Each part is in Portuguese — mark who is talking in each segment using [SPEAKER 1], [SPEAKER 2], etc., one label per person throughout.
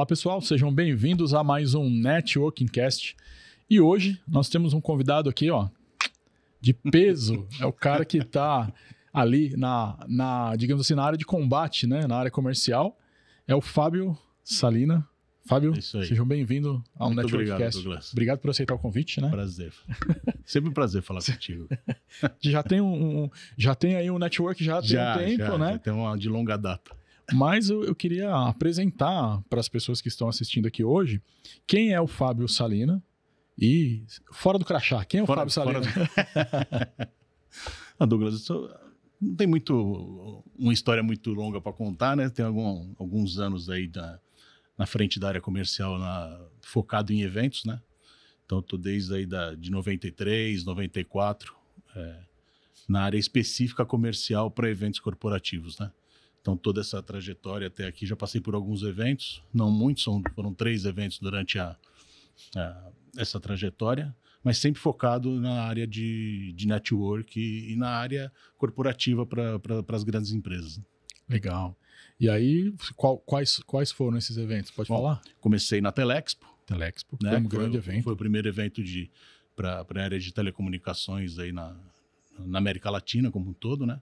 [SPEAKER 1] Olá pessoal, sejam bem-vindos a mais um Networking Cast. E hoje nós temos um convidado aqui, ó, de peso. É o cara que está ali digamos assim, na área de combate, né? Na área comercial. É o Fábio Salina. Fábio, sejam bem-vindos ao
[SPEAKER 2] Muito
[SPEAKER 1] Networking
[SPEAKER 2] obrigado,
[SPEAKER 1] Cast.
[SPEAKER 2] Douglas.
[SPEAKER 1] Obrigado por aceitar o convite, né?
[SPEAKER 2] Prazer. Sempre um prazer falar contigo.
[SPEAKER 1] Já tem aí um network já tem um tempo, né?
[SPEAKER 2] Já tem uma de longa data.
[SPEAKER 1] Mas eu queria apresentar para as pessoas que estão assistindo aqui hoje quem é o Fábio Salina e, fora do crachá, quem é o Fábio Salina?
[SPEAKER 2] Douglas, não tem uma história muito longa para contar, né? Tem alguns anos aí na frente da área comercial focado em eventos, né? Então, estou desde aí de 93, 94, na área específica comercial para eventos corporativos, né? Então, toda essa trajetória até aqui, já passei por alguns eventos, não muitos, foram 3 eventos durante essa trajetória, mas sempre focado na área de network e na área corporativa para as grandes empresas.
[SPEAKER 1] Legal. E aí, quais foram esses eventos? Pode falar?
[SPEAKER 2] Comecei na Telexpo.
[SPEAKER 1] Telexpo,
[SPEAKER 2] né?
[SPEAKER 1] Foi um grande evento.
[SPEAKER 2] Foi o primeiro evento para a área de telecomunicações aí na América Latina como um todo, né?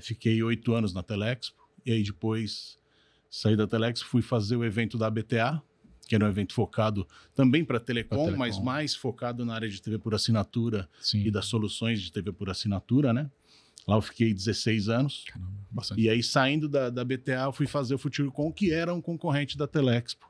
[SPEAKER 2] Fiquei 8 anos na Telexpo e aí depois saí da Telexpo, fui fazer o evento da ABTA, que era um evento focado também para telecom, mas mais focado na área de TV por assinatura. Sim. E das soluções de TV por assinatura, né? Lá eu fiquei 16 anos. Caramba, bastante. E aí, saindo da BTA, eu fui fazer o FutureCon, que era um concorrente da Telexpo.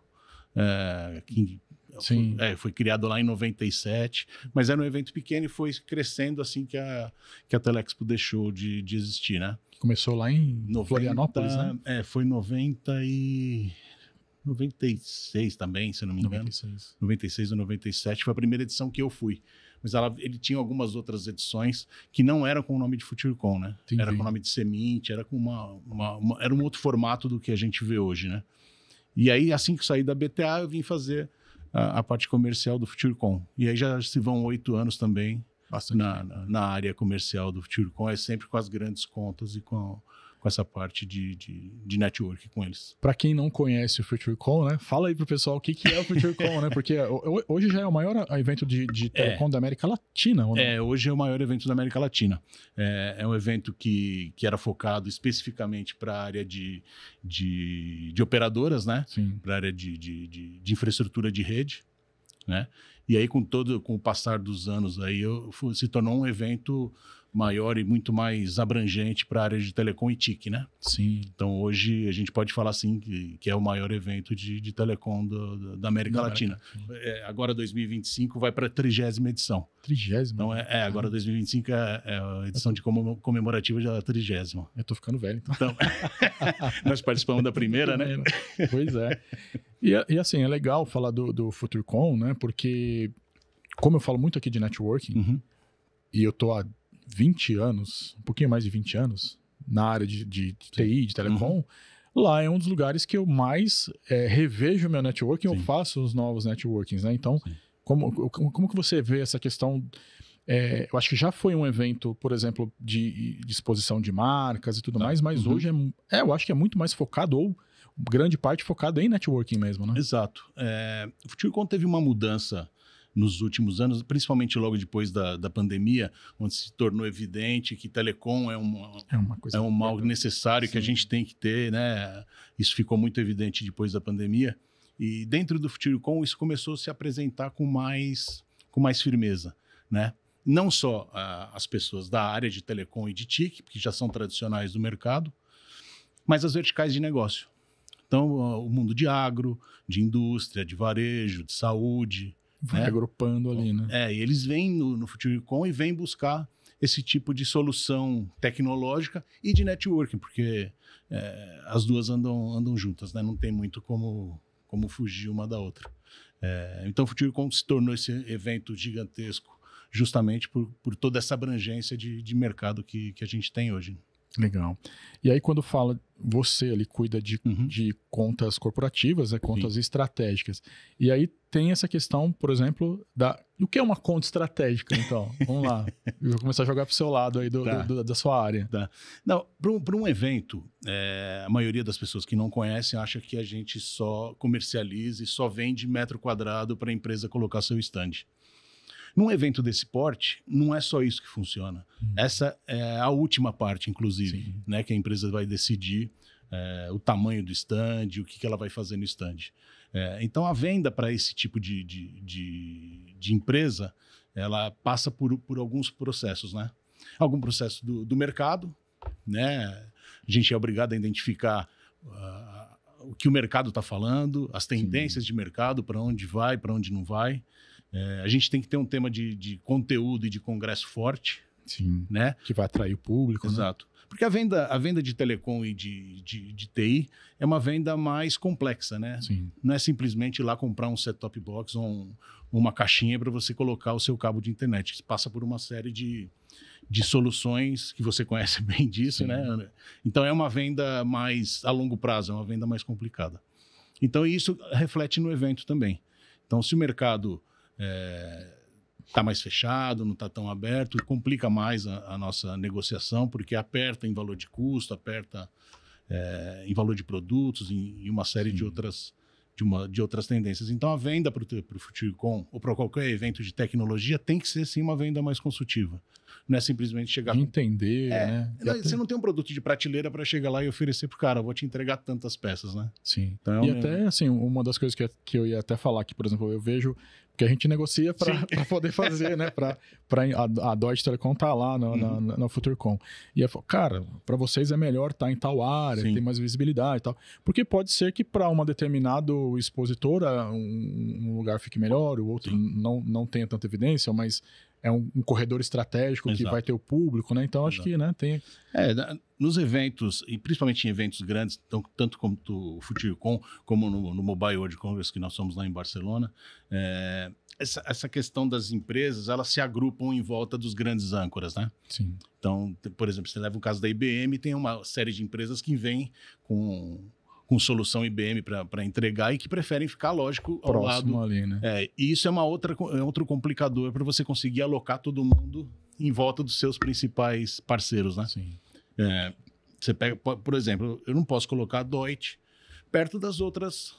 [SPEAKER 2] Foi criado lá em 97, mas era um evento pequeno e foi crescendo assim que a Telexpo deixou de existir, né?
[SPEAKER 1] Começou lá em Florianópolis, né?
[SPEAKER 2] Foi 96 também, se não me engano. 96 ou 97, foi a primeira edição que eu fui. Mas ele tinha algumas outras edições que não eram com o nome de FutureCon, né? Entendi. Era com o nome de Semint, era com era um outro formato do que a gente vê hoje, né? E aí, assim que saí da BTA, eu vim fazer a parte comercial do FutureCon. E aí já se vão 8 anos também na área comercial do FutureCon, sempre com as grandes contas e com essa parte de network com eles.
[SPEAKER 1] Para quem não conhece o FutureCon, né? Fala aí pro pessoal o que é o FutureCon, né? Porque hoje já é o maior evento de telecom da América Latina, ou não?
[SPEAKER 2] Hoje é o maior evento da América Latina. É um evento que era focado especificamente para a área de operadoras, né? Para a área de infraestrutura de rede, né? E aí, com o passar dos anos, aí se tornou um evento maior e muito mais abrangente para a área de telecom e TIC, né?
[SPEAKER 1] Sim.
[SPEAKER 2] Então, hoje, a gente pode falar, assim, que é o maior evento de telecom da América Latina. Agora, 2025, vai para a 30ª edição.
[SPEAKER 1] 30ª?
[SPEAKER 2] Então, agora 2025 é a edição comemorativa da 30ª.
[SPEAKER 1] Eu tô ficando velho, então.
[SPEAKER 2] Nós participamos da primeira, né?
[SPEAKER 1] Pois é. E assim, é legal falar do FutureCon, né? Porque, como eu falo muito aqui de networking, e eu tô há 20 anos, um pouquinho mais de 20 anos, na área de TI, de telecom, lá é um dos lugares que eu mais revejo meu networking, eu faço os novos networkings, né? Então, como que você vê essa questão? Eu acho que já foi um evento, por exemplo, de exposição de marcas e tudo mais, mas hoje eu acho que é muito mais focado, ou grande parte focada em networking mesmo, né?
[SPEAKER 2] Exato. O FutureCon teve uma mudança nos últimos anos, principalmente logo depois da pandemia, onde se tornou evidente que telecom é um mal necessário. Sim. Que a gente tem que ter, né? Isso ficou muito evidente depois da pandemia. E dentro do FutureCon, isso começou a se apresentar com mais firmeza, né? Não só as pessoas da área de telecom e de TIC, que já são tradicionais do mercado, mas as verticais de negócio. Então, o mundo de agro, de indústria, de varejo, de saúde.
[SPEAKER 1] Vai agrupando ali, né?
[SPEAKER 2] E eles vêm no FutureCon e vêm buscar esse tipo de solução tecnológica e de networking, porque as duas andam juntas, né? Não tem muito como fugir uma da outra. Então, o FutureCon se tornou esse evento gigantesco justamente por toda essa abrangência de mercado que a gente tem hoje.
[SPEAKER 1] Legal. E aí, quando fala, você ali cuida de contas corporativas, contas estratégicas. E aí tem essa questão, por exemplo, o que é uma conta estratégica, então? Vamos lá. Eu vou começar a jogar para o seu lado aí da sua área.
[SPEAKER 2] Tá. Não, para um evento, a maioria das pessoas que não conhecem acha que a gente só comercializa e só vende metro quadrado para a empresa colocar seu stand. Num evento desse porte, não é só isso que funciona. Essa é a última parte, inclusive, né, que a empresa vai decidir o tamanho do stand, o que ela vai fazer no stand. Então, a venda para esse tipo de empresa, ela passa por alguns processos, né? Algum processo do mercado, né? A gente é obrigado a identificar o que o mercado está falando, as tendências de mercado, para onde vai, para onde não vai. A gente tem que ter um tema de conteúdo e de congresso forte.
[SPEAKER 1] Sim,
[SPEAKER 2] né?
[SPEAKER 1] Que vai atrair o público.
[SPEAKER 2] Exato. Né? Porque a venda de telecom e de TI é uma venda mais complexa, né?
[SPEAKER 1] Sim.
[SPEAKER 2] Não é simplesmente ir lá comprar um set-top box ou uma caixinha para você colocar o seu cabo de internet. Isso passa por uma série de soluções que você conhece bem disso, né? Então é uma venda mais a longo prazo, é uma venda mais complicada. Então isso reflete no evento também. Então se o mercado está mais fechado, não está tão aberto, complica mais a nossa negociação, porque aperta em valor de custo, aperta em valor de produtos, em uma série de outras tendências. Então, a venda para o FutureCon ou para qualquer evento de tecnologia tem que ser, sim, uma venda mais consultiva. Não é simplesmente chegar...
[SPEAKER 1] De entender, né?
[SPEAKER 2] Você não tem um produto de prateleira para chegar lá e oferecer para o cara, vou te entregar tantas peças, né?
[SPEAKER 1] Sim. Então, e até, assim, uma das coisas que eu ia até falar aqui, por exemplo, eu vejo que a gente negocia para poder fazer, né? A Deutsche Telekom tá lá na FutureCon. E eu falo, cara, para vocês é melhor estar em tal área, tem mais visibilidade e tal. Porque pode ser que para uma determinada expositora um lugar fique melhor, o outro não tenha tanta evidência, mas é um corredor estratégico que vai ter o público, né? Então, acho que, né, tem...
[SPEAKER 2] Nos eventos, e principalmente em eventos grandes, tanto como o FutureCon, como no Mobile World Congress, que nós somos lá em Barcelona, essa questão das empresas, elas se agrupam em volta dos grandes âncoras, né?
[SPEAKER 1] Sim.
[SPEAKER 2] Então, por exemplo, você leva o caso da IBM, tem uma série de empresas que vêm com solução IBM para entregar e que preferem ficar, lógico, ao
[SPEAKER 1] próximo
[SPEAKER 2] lado.
[SPEAKER 1] Ali, né?
[SPEAKER 2] E isso é outro complicador para você conseguir alocar todo mundo em volta dos seus principais parceiros, né?
[SPEAKER 1] Sim.
[SPEAKER 2] Você pega, por exemplo, eu não posso colocar a Deutsche perto das outras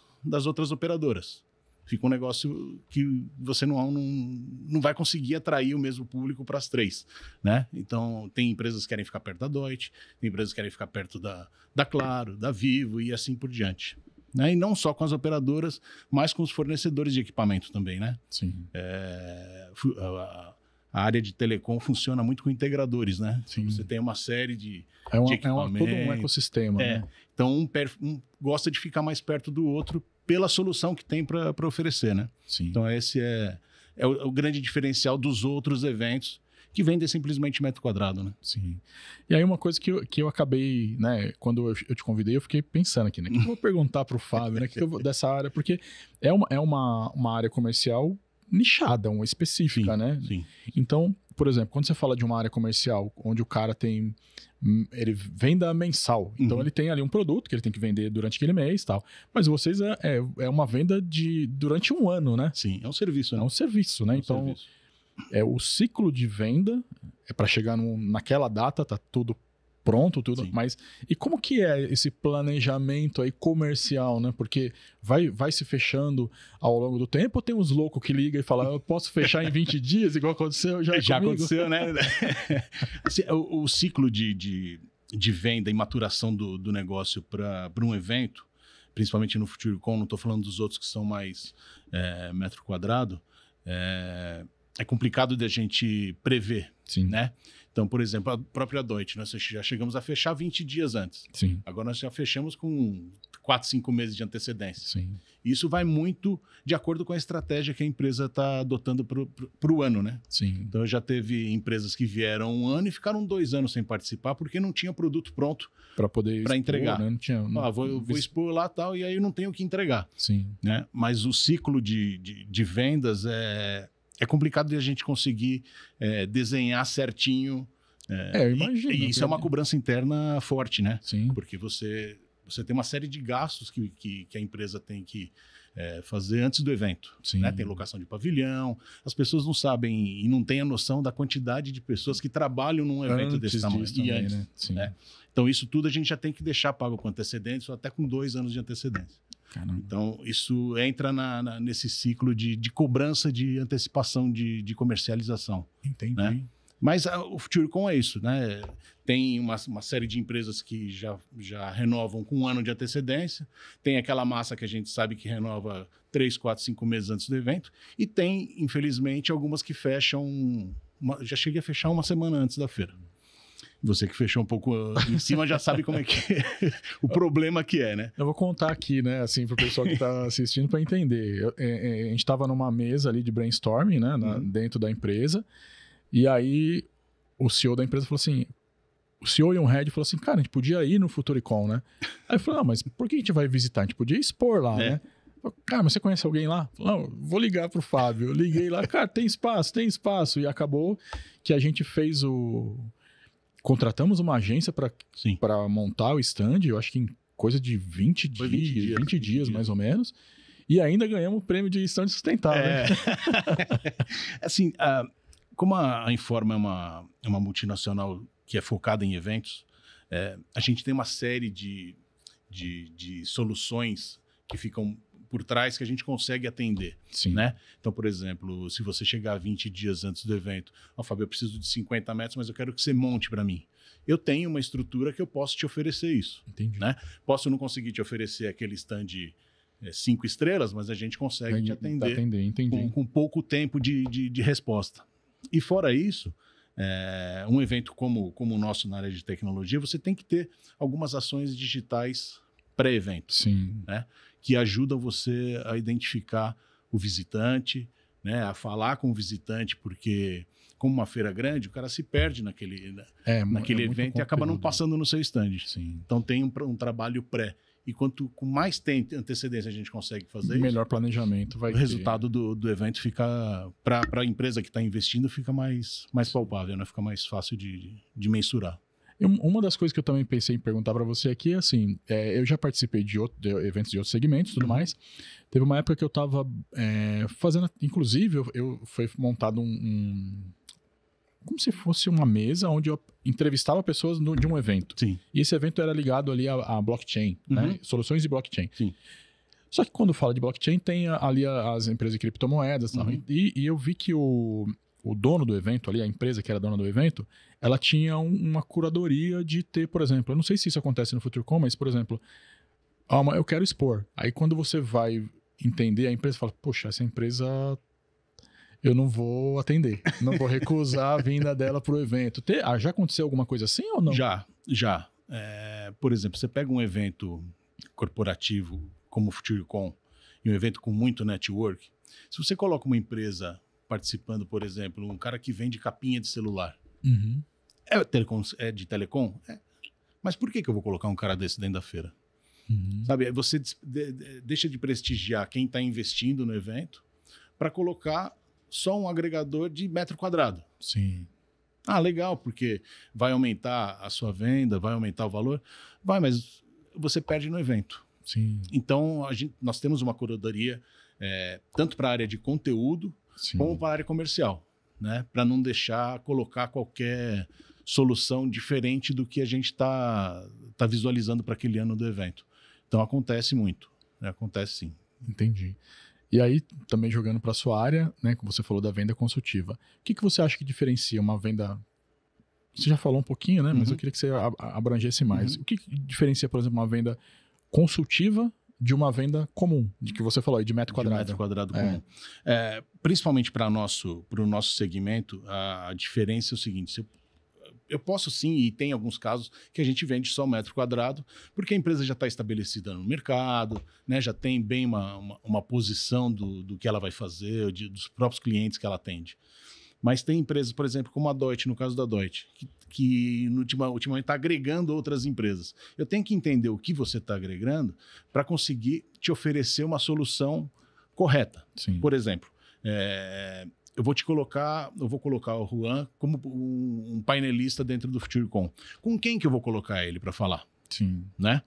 [SPEAKER 2] operadoras. Fica um negócio que você não vai conseguir atrair o mesmo público para as três, né? Então, tem empresas que querem ficar perto da Deutsche, tem empresas que querem ficar perto da Claro, da Vivo e assim por diante. Né? E não só com as operadoras, mas com os fornecedores de equipamento também, né?
[SPEAKER 1] Sim.
[SPEAKER 2] A área de telecom funciona muito com integradores, né?
[SPEAKER 1] Sim.
[SPEAKER 2] Você tem uma série de equipamentos.
[SPEAKER 1] Todo um ecossistema, né?
[SPEAKER 2] Então, um gosta de ficar mais perto do outro pela solução que tem para oferecer, né?
[SPEAKER 1] Sim.
[SPEAKER 2] Então, esse é o grande diferencial dos outros eventos que vendem simplesmente metro quadrado, né?
[SPEAKER 1] Sim. E aí uma coisa que eu acabei, né, quando eu te convidei, eu fiquei pensando aqui, né? O que eu vou perguntar para o Fábio, né? Dessa área, porque é uma área comercial nichada, uma específica, né?
[SPEAKER 2] Sim.
[SPEAKER 1] Então, por exemplo, quando você fala de uma área comercial onde o cara ele venda mensal, então ele tem ali um produto que ele tem que vender durante aquele mês e tal, mas vocês é uma venda durante um ano, né?
[SPEAKER 2] Sim, é um serviço, né?
[SPEAKER 1] É um serviço, né? Então,
[SPEAKER 2] serviço.
[SPEAKER 1] O ciclo de venda é para chegar naquela data, tá tudo pronto, tudo.
[SPEAKER 2] Sim.
[SPEAKER 1] Mas e como que é esse planejamento aí comercial, né? Porque vai se fechando ao longo do tempo, ou tem uns loucos que ligam e falam, eu posso fechar em 20 dias, igual aconteceu já comigo?
[SPEAKER 2] Aconteceu, né? O ciclo de venda e maturação do negócio para um evento, principalmente no FutureCon, não estou falando dos outros que são mais metro quadrado, é complicado de a gente prever,
[SPEAKER 1] Sim.
[SPEAKER 2] né? Então, por exemplo, a própria Deutsche, nós já chegamos a fechar 20 dias antes.
[SPEAKER 1] Sim.
[SPEAKER 2] Agora nós já fechamos com 4, 5 meses de antecedência.
[SPEAKER 1] Sim.
[SPEAKER 2] Isso vai muito de acordo com a estratégia que a empresa está adotando para o ano, né?
[SPEAKER 1] Sim.
[SPEAKER 2] Então, já teve empresas que vieram um ano e ficaram 2 anos sem participar porque não tinha produto pronto
[SPEAKER 1] para
[SPEAKER 2] entregar.
[SPEAKER 1] Né? Não tinha,
[SPEAKER 2] vou expor lá tal, e aí não tenho o que entregar.
[SPEAKER 1] Sim.
[SPEAKER 2] Né? Mas o ciclo de vendas é complicado de a gente conseguir desenhar certinho
[SPEAKER 1] Eu imagino.
[SPEAKER 2] E isso é uma cobrança interna forte, né?
[SPEAKER 1] Sim.
[SPEAKER 2] Porque você tem uma série de gastos que a empresa tem que fazer antes do evento.
[SPEAKER 1] Sim.
[SPEAKER 2] Né? Tem locação de pavilhão. As pessoas não sabem e não têm a noção da quantidade de pessoas que trabalham num evento
[SPEAKER 1] Antes
[SPEAKER 2] desse tamanho.
[SPEAKER 1] também,
[SPEAKER 2] antes,
[SPEAKER 1] né? Sim.
[SPEAKER 2] né? Então, isso tudo a gente já tem que deixar pago com antecedência, ou até com 2 anos de antecedência.
[SPEAKER 1] Caramba.
[SPEAKER 2] Então, isso entra nesse ciclo de cobrança de antecipação de comercialização.
[SPEAKER 1] Entendi.
[SPEAKER 2] Né? Mas o FutureCon é isso, né? Tem uma série de empresas que já renovam com 1 ano de antecedência, tem aquela massa que a gente sabe que renova 3, 4, 5 meses antes do evento, e tem, infelizmente, algumas que fecham, já cheguei a fechar 1 semana antes da feira. Você que fechou um pouco em cima já sabe como é que é, o problema que é, né?
[SPEAKER 1] Eu vou contar aqui, né, assim, pro pessoal que tá assistindo para entender. A gente estava numa mesa ali de brainstorming, né, dentro da empresa, e aí o CEO da empresa falou assim, o CEO e um head falou assim, cara, a gente podia ir no FutureCon, né? Aí eu falei, não, mas por que a gente vai visitar? A gente podia expor lá, né? Falei, cara, mas você conhece alguém lá? Falei, não, vou ligar pro Fábio. Eu liguei lá, cara, tem espaço. E acabou que a gente fez contratamos uma agência para montar o stand, eu acho que em coisa de 20 dias mais ou menos, e ainda ganhamos o prêmio de stand sustentável.
[SPEAKER 2] Assim, como a Informa é uma multinacional que é focada em eventos, a gente tem uma série de soluções que ficam por trás que a gente consegue atender.
[SPEAKER 1] Sim.
[SPEAKER 2] Né? Então, por exemplo, se você chegar 20 dias antes do evento, Fábio, eu preciso de 50 metros, mas eu quero que você monte para mim. Eu tenho uma estrutura que eu posso te oferecer isso.
[SPEAKER 1] Entendi.
[SPEAKER 2] Né? Posso não conseguir te oferecer aquele stand 5 estrelas, mas a gente consegue te atender com pouco tempo de resposta. E fora isso, um evento como o nosso na área de tecnologia, você tem que ter algumas ações digitais pré-evento.
[SPEAKER 1] Sim.
[SPEAKER 2] Né? Que ajudam você a identificar o visitante, né? A falar com o visitante, porque como uma feira grande, o cara se perde naquele evento e acaba não passando no seu stand.
[SPEAKER 1] Sim.
[SPEAKER 2] Então tem um trabalho pré. E com mais tempo antecedência a gente consegue fazer
[SPEAKER 1] melhor planejamento vai
[SPEAKER 2] o resultado do evento fica, para a empresa que está investindo, fica mais palpável, né? Fica mais fácil de mensurar.
[SPEAKER 1] Uma das coisas que eu também pensei em perguntar para você aqui é assim, eu já participei de eventos de outros segmentos e tudo mais. Teve uma época que eu estava fazendo, inclusive, foi montado como se fosse uma mesa onde eu entrevistava pessoas de um evento.
[SPEAKER 2] Sim.
[SPEAKER 1] E esse evento era ligado ali a blockchain, né? Soluções de blockchain.
[SPEAKER 2] Sim.
[SPEAKER 1] Só que quando fala de blockchain, tem ali as empresas de criptomoedas. Tal, e eu vi que o dono do evento ali, a empresa que era dona do evento, ela tinha uma curadoria de ter, por exemplo, eu não sei se isso acontece no FutureCon, mas, por exemplo, eu quero expor. Aí quando você vai entender, a empresa fala, poxa, essa empresa eu não vou atender, não vou recusar a vinda dela para o evento. Já aconteceu alguma coisa assim ou não?
[SPEAKER 2] Já. Por exemplo, você pega um evento corporativo como o FutureCon e um evento com muito network, se você coloca uma empresa participando, por exemplo, um cara que vende capinha de celular, é de telecom? Mas por que eu vou colocar um cara desse dentro da feira? Sabe, você deixa de prestigiar quem está investindo no evento para colocar só um agregador de metro quadrado.
[SPEAKER 1] Sim.
[SPEAKER 2] Legal, porque vai aumentar a sua venda, vai aumentar o valor. Vai, mas você perde no evento.
[SPEAKER 1] Sim.
[SPEAKER 2] Então, nós temos uma curadoria tanto para a área de conteúdo, como para a área comercial, né? Para não deixar colocar qualquer solução diferente do que a gente tá visualizando para aquele ano do evento. Então, acontece muito. Né? Acontece sim.
[SPEAKER 1] Entendi. E aí, também jogando para a sua área, né, que você falou da venda consultiva, o que você acha que diferencia uma venda... Você já falou um pouquinho, né? Mas eu queria que você abrangesse mais. O que diferencia, por exemplo, uma venda consultiva de uma venda comum, de que você falou aí, de metro quadrado?
[SPEAKER 2] De metro quadrado comum. Principalmente para o nosso segmento, a diferença é o seguinte, eu posso sim, e tem alguns casos que a gente vende só metro quadrado, porque a empresa já está estabelecida no mercado, né, já tem bem uma posição do que ela vai fazer, dos próprios clientes que ela atende. Mas tem empresas, por exemplo, como a Deutsche, no caso da Deutsche, que ultimamente está agregando outras empresas. Eu tenho que entender o que você está agregando para conseguir te oferecer uma solução correta.
[SPEAKER 1] Sim.
[SPEAKER 2] Por exemplo, eu vou colocar o Juan como um painelista dentro do FutureCon. Com quem que eu vou colocar ele para falar?
[SPEAKER 1] Sim.
[SPEAKER 2] Né?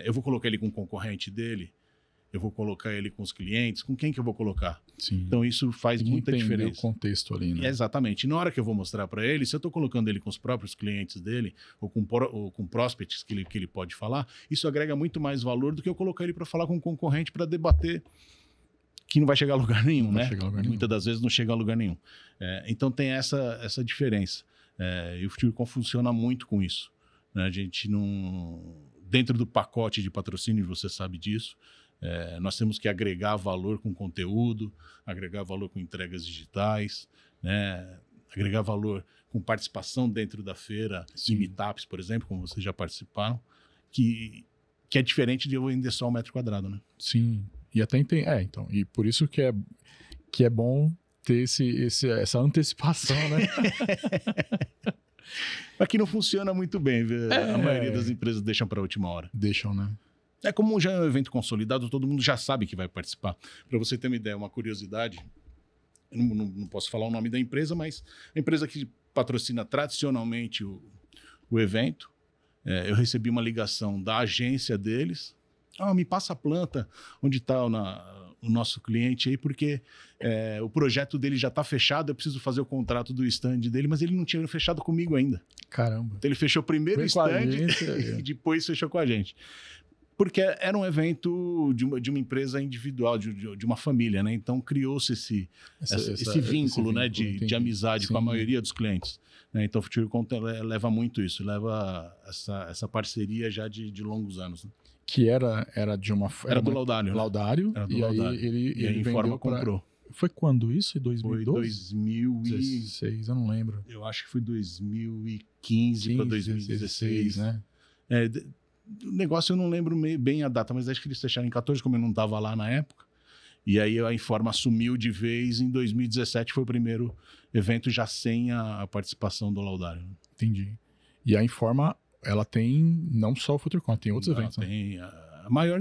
[SPEAKER 2] Eu vou colocar ele com o concorrente dele? Eu vou colocar ele com os clientes? Com quem que eu vou colocar?
[SPEAKER 1] Sim.
[SPEAKER 2] Então isso faz muita diferença.
[SPEAKER 1] O contexto ali, né?
[SPEAKER 2] Exatamente. E na hora que eu vou mostrar para ele, se eu estou colocando ele com os próprios clientes dele, ou com prospects que ele pode falar, isso agrega muito mais valor do que eu colocar ele para falar com um concorrente para debater, que não vai chegar a lugar nenhum, né? Muitas das vezes não chega a lugar nenhum. Então tem essa diferença. E o FutureCon funciona muito com isso. Né? A gente não... Dentro do pacote de patrocínio, você sabe disso, nós temos que agregar valor com conteúdo, agregar valor com entregas digitais, né? Agregar valor com participação dentro da feira, em meetups, por exemplo, como vocês já participaram, que é diferente de eu vender só um metro quadrado, né?
[SPEAKER 1] Sim. E até então, e por isso que é bom ter essa antecipação, né?
[SPEAKER 2] Mas que não funciona muito bem, a maioria das empresas deixam para a última hora.
[SPEAKER 1] Deixam, né?
[SPEAKER 2] É como já é um evento consolidado, todo mundo já sabe que vai participar. Para você ter uma ideia, uma curiosidade, eu não posso falar o nome da empresa, mas a empresa que patrocina tradicionalmente o evento, eu recebi uma ligação da agência deles. Me passa a planta onde está o nosso cliente aí, porque o projeto dele já está fechado, eu preciso fazer o contrato do stand dele, mas ele não tinha fechado comigo ainda.
[SPEAKER 1] Caramba.
[SPEAKER 2] Então ele fechou primeiro o stand e depois fechou com a gente. Porque era um evento de uma empresa individual, de uma família, né? Então criou-se esse vínculo, né? de amizade com a maioria dos clientes. Né? Então o FutureCon leva muito isso, leva essa parceria já de longos anos. Né?
[SPEAKER 1] Que era
[SPEAKER 2] do Laudário.
[SPEAKER 1] Laudário.
[SPEAKER 2] Era do
[SPEAKER 1] e
[SPEAKER 2] Laudário.
[SPEAKER 1] Aí ele
[SPEAKER 2] a Informa comprou.
[SPEAKER 1] Foi quando isso? Em 2012?
[SPEAKER 2] Foi 2016,
[SPEAKER 1] eu não lembro.
[SPEAKER 2] Eu acho que foi 2015 para 2016,
[SPEAKER 1] né?
[SPEAKER 2] O negócio eu não lembro bem a data, mas acho que eles fecharam em 14, como eu não estava lá na época. E aí a Informa assumiu de vez. Em 2017 foi o primeiro evento já sem a participação do Laudário.
[SPEAKER 1] Entendi. E a Informa, ela tem não só o FutureCon, tem outros eventos.
[SPEAKER 2] Tem a maior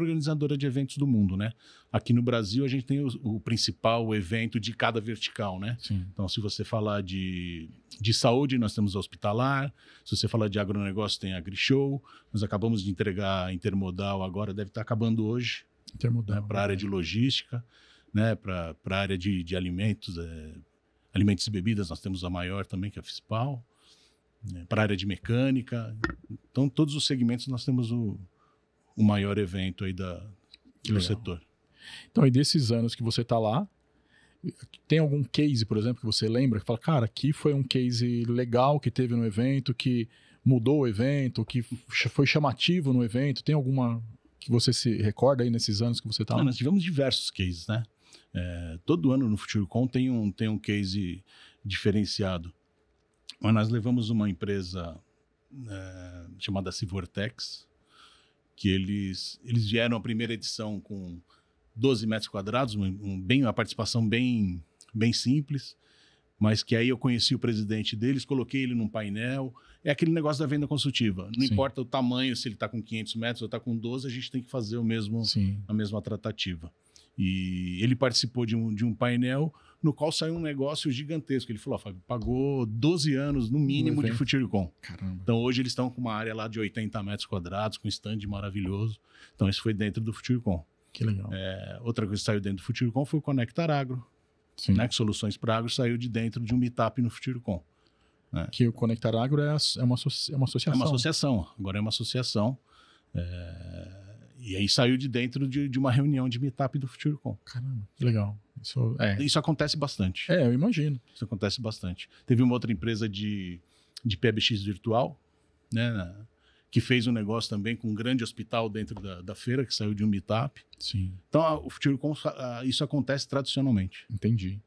[SPEAKER 2] organizadora de eventos do mundo, né? Aqui no Brasil a gente tem o principal evento de cada vertical, né?
[SPEAKER 1] Sim.
[SPEAKER 2] Então se você falar de saúde, nós temos a Hospitalar. Se você falar de agronegócio, tem a AgriShow. Nós acabamos de entregar a Intermodal agora, deve estar acabando hoje.
[SPEAKER 1] Intermodal.
[SPEAKER 2] Né? Para a área de logística, né? Para a área de alimentos, alimentos e bebidas, nós temos a maior também, que é a FISPAL. Para a área de mecânica. Então todos os segmentos nós temos o maior evento aí do setor.
[SPEAKER 1] Então, e desses anos que você está lá, tem algum case, por exemplo, que você lembra, que fala, cara, aqui foi um case legal que teve no evento, que mudou o evento, que foi chamativo no evento? Tem alguma que você se recorda aí nesses anos que você está lá?
[SPEAKER 2] Nós tivemos diversos cases, né? Todo ano no FutureCon tem um case diferenciado. Mas nós levamos uma empresa chamada Civortex, que eles vieram a primeira edição com 12 metros quadrados, uma participação bem simples, mas que aí eu conheci o presidente deles, coloquei ele num painel. É aquele negócio da venda consultiva. Não importa o tamanho, se ele está com 500 metros ou está com 12, a gente tem que fazer a mesma tratativa. E ele participou de um painel no qual saiu um negócio gigantesco. Ele falou, Fábio, pagou 12 anos no mínimo de FutureCon.
[SPEAKER 1] Caramba.
[SPEAKER 2] Então hoje eles estão com uma área lá de 80 metros quadrados, com um stand maravilhoso. Então isso foi dentro do FutureCon.
[SPEAKER 1] Que legal.
[SPEAKER 2] Outra coisa que saiu dentro do FutureCon foi o Conectar Agro. Né, que Soluções para Agro saiu de dentro de um meetup no FutureCon. Né?
[SPEAKER 1] Que o Conectar Agro é uma associação.
[SPEAKER 2] É uma associação. Agora é uma associação. E aí saiu de dentro de uma reunião de meetup do FutureCon.
[SPEAKER 1] Caramba, que legal.
[SPEAKER 2] Isso acontece bastante.
[SPEAKER 1] Eu imagino.
[SPEAKER 2] Isso acontece bastante. Teve uma outra empresa de PBX virtual, né, que fez um negócio também com um grande hospital dentro da feira, que saiu de um meetup.
[SPEAKER 1] Sim.
[SPEAKER 2] Então, o FutureCon, isso acontece tradicionalmente.
[SPEAKER 1] Entendi.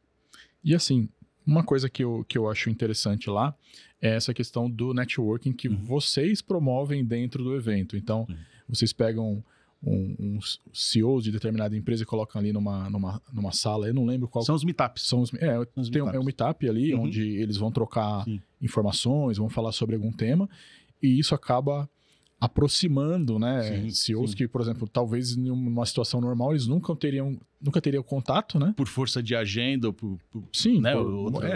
[SPEAKER 1] E assim, uma coisa que eu acho interessante lá é essa questão do networking que vocês promovem dentro do evento. Então, vocês pegam uns CEOs de determinada empresa e colocam ali numa sala, eu não lembro qual...
[SPEAKER 2] São os meetups.
[SPEAKER 1] É um meetup ali, onde eles vão trocar informações, vão falar sobre algum tema, e isso acaba aproximando, né?
[SPEAKER 2] Sim,
[SPEAKER 1] CEOs
[SPEAKER 2] sim.
[SPEAKER 1] que, por exemplo, talvez em uma situação normal eles nunca teriam contato, né?
[SPEAKER 2] Por força de agenda,
[SPEAKER 1] Sim,
[SPEAKER 2] né?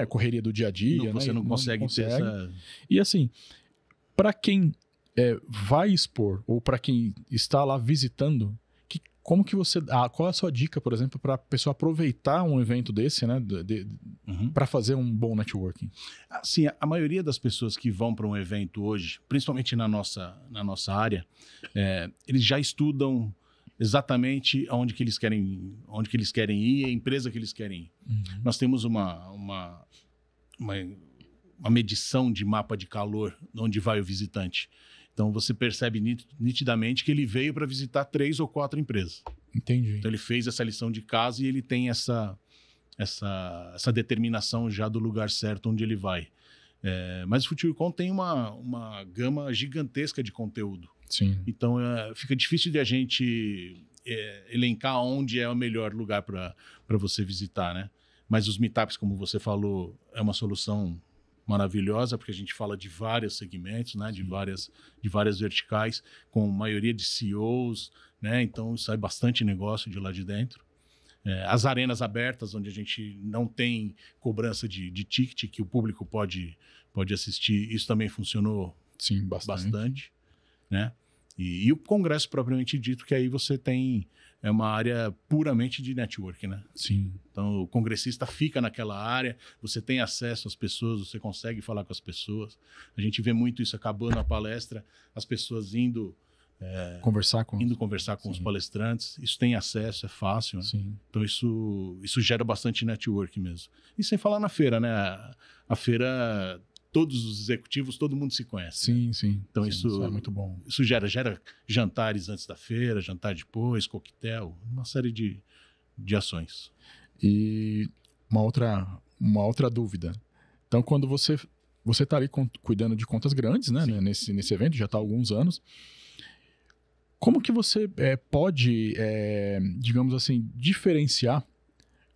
[SPEAKER 1] correria do dia a dia,
[SPEAKER 2] Você
[SPEAKER 1] né?
[SPEAKER 2] não consegue ter essa...
[SPEAKER 1] E assim, para quem vai expor ou para quem está lá visitando, como que você... qual é a sua dica, por exemplo, para a pessoa aproveitar um evento desse, né? Para fazer um bom networking?
[SPEAKER 2] Assim, a maioria das pessoas que vão para um evento hoje, principalmente na nossa área, eles já estudam exatamente onde que eles querem ir, a empresa que eles querem ir. Nós temos uma medição de mapa de calor onde vai o visitante. Então, você percebe nitidamente que ele veio para visitar 3 ou 4 empresas.
[SPEAKER 1] Entendi.
[SPEAKER 2] Então, ele fez essa lição de casa e ele tem essa determinação já do lugar certo onde ele vai. Mas o FutureCon tem uma gama gigantesca de conteúdo.
[SPEAKER 1] Sim.
[SPEAKER 2] Então, fica difícil de a gente elencar onde é o melhor lugar para você visitar, né? Mas os meetups, como você falou, é uma solução maravilhosa, porque a gente fala de vários segmentos, né? de várias verticais, com maioria de CEOs, né? Então sai bastante negócio de lá de dentro. As arenas abertas, onde a gente não tem cobrança de ticket, que o público pode assistir, isso também funcionou.
[SPEAKER 1] Sim, bastante.
[SPEAKER 2] Né? E o congresso propriamente dito, que aí você tem uma área puramente de network, né?
[SPEAKER 1] Sim.
[SPEAKER 2] Então, o congressista fica naquela área, você tem acesso às pessoas, você consegue falar com as pessoas. A gente vê muito isso acabando a palestra, as pessoas indo conversar com os palestrantes. Isso tem acesso, é fácil. Né?
[SPEAKER 1] Sim.
[SPEAKER 2] Então, isso gera bastante network mesmo. E sem falar na feira, né? A feira... Todos os executivos, todo mundo se conhece.
[SPEAKER 1] Sim,
[SPEAKER 2] né?
[SPEAKER 1] sim.
[SPEAKER 2] Então,
[SPEAKER 1] sim,
[SPEAKER 2] isso
[SPEAKER 1] é muito bom.
[SPEAKER 2] Isso gera jantares antes da feira, jantar depois, coquetel, uma série de ações.
[SPEAKER 1] E uma outra dúvida. Então, quando você está ali cuidando de contas grandes, né? Nesse evento, já está há alguns anos, como que você pode, digamos assim, diferenciar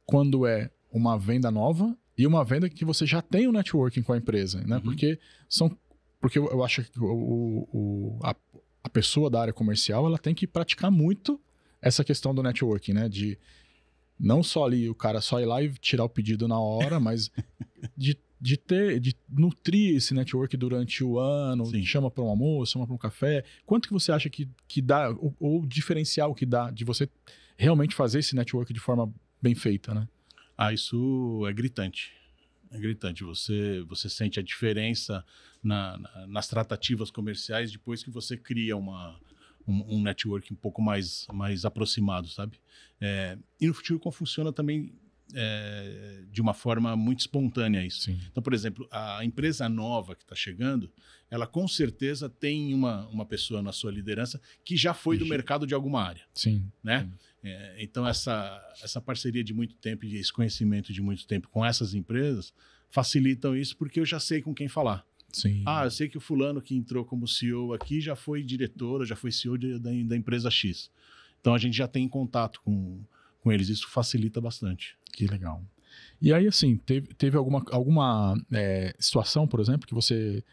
[SPEAKER 1] quando é uma venda nova e uma venda que você já tem um networking com a empresa, né? Porque eu acho que a pessoa da área comercial ela tem que praticar muito essa questão do networking, né? De não só ali o cara só ir lá e tirar o pedido na hora, mas de nutrir esse network durante o ano, chama para um almoço, chama para um café. Quanto que você acha que dá, ou diferencial que dá de você realmente fazer esse network de forma bem feita, né?
[SPEAKER 2] Isso é gritante. É gritante. Você sente a diferença nas tratativas comerciais depois que você cria um network um pouco mais aproximado, sabe? E no FutureCon funciona também de uma forma muito espontânea isso.
[SPEAKER 1] Sim.
[SPEAKER 2] Então, por exemplo, a empresa nova que está chegando, ela com certeza tem uma pessoa na sua liderança que já foi do mercado de alguma área.
[SPEAKER 1] Sim.
[SPEAKER 2] Né?
[SPEAKER 1] Sim.
[SPEAKER 2] Então, essa parceria de muito tempo e esse conhecimento de muito tempo com essas empresas facilitam isso porque eu já sei com quem falar.
[SPEAKER 1] Sim.
[SPEAKER 2] Eu sei que o fulano que entrou como CEO aqui já foi diretor, já foi CEO da empresa X. Então, a gente já tem contato com eles. Isso facilita bastante.
[SPEAKER 1] Que legal. E aí, assim, teve alguma situação, por exemplo, que você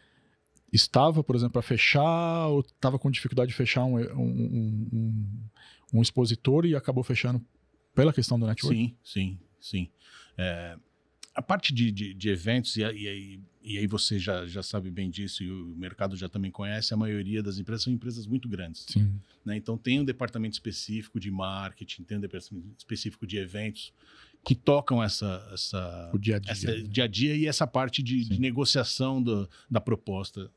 [SPEAKER 1] estava, por exemplo, para fechar ou estava com dificuldade de fechar um expositor e acabou fechando pela questão do network?
[SPEAKER 2] Sim. A parte de eventos, e aí você já sabe bem disso e o mercado já também conhece, a maioria das empresas são empresas muito grandes.
[SPEAKER 1] Sim.
[SPEAKER 2] Né? Então tem um departamento específico de marketing, tem um departamento específico de eventos que tocam
[SPEAKER 1] o dia a dia,
[SPEAKER 2] dia a dia e essa parte de negociação da proposta.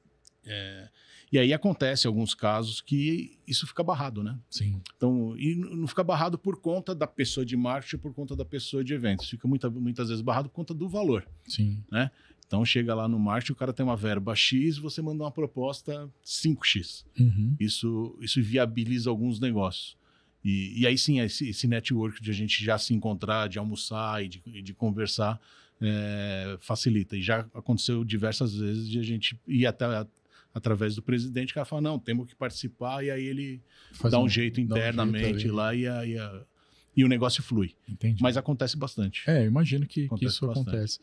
[SPEAKER 2] E aí acontece alguns casos que isso fica barrado, né?
[SPEAKER 1] Sim.
[SPEAKER 2] Então, e não fica barrado por conta da pessoa de marketing, por conta da pessoa de eventos. Fica muitas vezes barrado por conta do valor.
[SPEAKER 1] Sim.
[SPEAKER 2] Né? Então, chega lá no marketing, o cara tem uma verba X, você manda uma proposta 5X.
[SPEAKER 1] Uhum.
[SPEAKER 2] Isso viabiliza alguns negócios. E aí sim, esse network de a gente já se encontrar, de almoçar e de conversar, facilita. E já aconteceu diversas vezes de a gente ir até através do presidente, que ela fala, não, temos que participar, e aí ele dá um jeito internamente lá e o negócio flui.
[SPEAKER 1] Entendi.
[SPEAKER 2] Mas acontece bastante.
[SPEAKER 1] Eu imagino que isso acontece.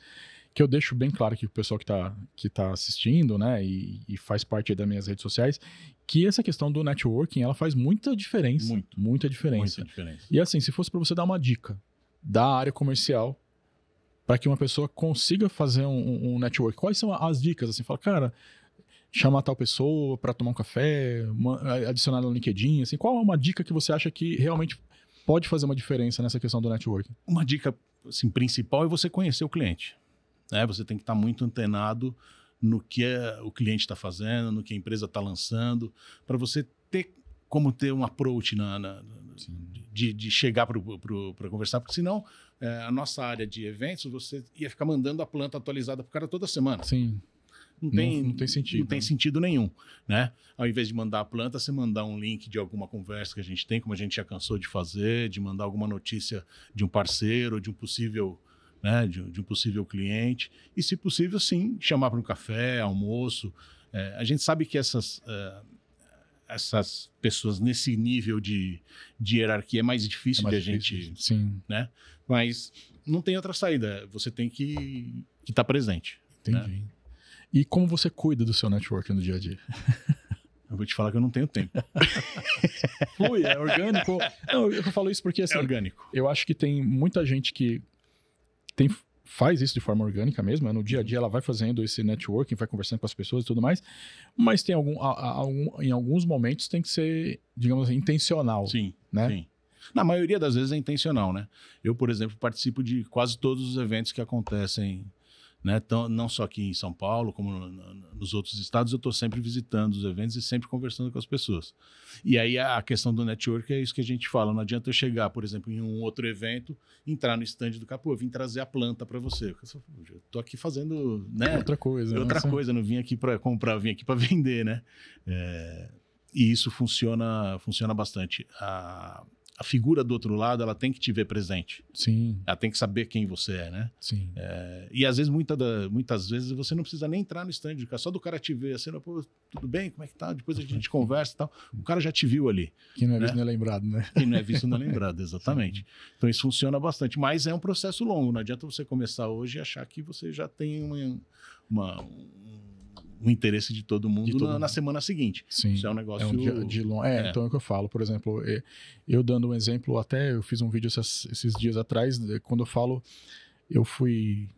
[SPEAKER 1] que eu deixo bem claro aqui pro pessoal que tá assistindo, né, e faz parte das minhas redes sociais, que essa questão do networking, ela faz muita diferença. Muita diferença.
[SPEAKER 2] Muita diferença.
[SPEAKER 1] E assim, se fosse para você dar uma dica da área comercial para que uma pessoa consiga fazer um network, quais são as dicas? Assim, fala, cara, chamar tal pessoa para tomar um café, adicionar no LinkedIn, assim, qual é uma dica que você acha que realmente pode fazer uma diferença nessa questão do networking?
[SPEAKER 2] Uma dica assim, principal é você conhecer o cliente. Né? Você tem que estar muito antenado no que o cliente está fazendo, no que a empresa está lançando, para você ter como ter um approach de chegar para conversar, porque senão a nossa área de eventos, você ia ficar mandando a planta atualizada para o cara toda semana.
[SPEAKER 1] Sim.
[SPEAKER 2] Não tem
[SPEAKER 1] sentido.
[SPEAKER 2] Não tem sentido nenhum, né? Ao invés de mandar a planta, você mandar um link de alguma conversa que a gente tem, como a gente já cansou de fazer, de mandar alguma notícia de um parceiro, de um possível, né, de um possível cliente. E, se possível, sim, chamar para um café, almoço. A gente sabe que essas pessoas nesse nível de hierarquia é mais difícil de a gente...
[SPEAKER 1] Sim.
[SPEAKER 2] Né? Mas não tem outra saída. Você tem que estar presente.
[SPEAKER 1] Entendi. Né? E como você cuida do seu networking no dia a dia?
[SPEAKER 2] Eu vou te falar que eu não tenho tempo.
[SPEAKER 1] Flui, é orgânico. Não, eu falo isso porque assim,
[SPEAKER 2] é orgânico.
[SPEAKER 1] Eu acho que tem muita gente que faz isso de forma orgânica mesmo. No dia a dia ela vai fazendo esse networking, vai conversando com as pessoas e tudo mais. Mas tem em alguns momentos tem que ser, digamos assim, intencional.
[SPEAKER 2] Sim,
[SPEAKER 1] né?
[SPEAKER 2] Sim. Na maioria das vezes é intencional, né? Eu, por exemplo, participo de quase todos os eventos que acontecem, né? Não só aqui em São Paulo, como nos outros estados, eu estou sempre visitando os eventos e sempre conversando com as pessoas. E aí a questão do network é isso que a gente fala. Não adianta eu chegar, por exemplo, em um outro evento, entrar no stand do Capô, eu vim trazer a planta para você. Eu estou aqui fazendo, né?
[SPEAKER 1] Outra coisa.
[SPEAKER 2] Outra coisa, não vim aqui para comprar, eu vim aqui para vender, né? E isso funciona bastante. A figura do outro lado, ela tem que te ver presente.
[SPEAKER 1] Sim.
[SPEAKER 2] Ela tem que saber quem você é, né?
[SPEAKER 1] Sim.
[SPEAKER 2] E às vezes, muitas vezes, você não precisa nem entrar no stand, só do cara te ver, assim, pô, tudo bem, como é que tá? Depois a gente conversa e tal. O cara já te viu ali.
[SPEAKER 1] Quem não é visto não é lembrado, né?
[SPEAKER 2] Quem não é visto não é lembrado, exatamente. Sim. Então isso funciona bastante, mas é um processo longo. Não adianta você começar hoje e achar que você já tem o interesse de todo mundo na semana seguinte.
[SPEAKER 1] Sim.
[SPEAKER 2] Isso é um negócio...
[SPEAKER 1] Então é o que eu falo. Por exemplo, eu dando um exemplo, até eu fiz um vídeo esses dias atrás, quando eu falo, eu fui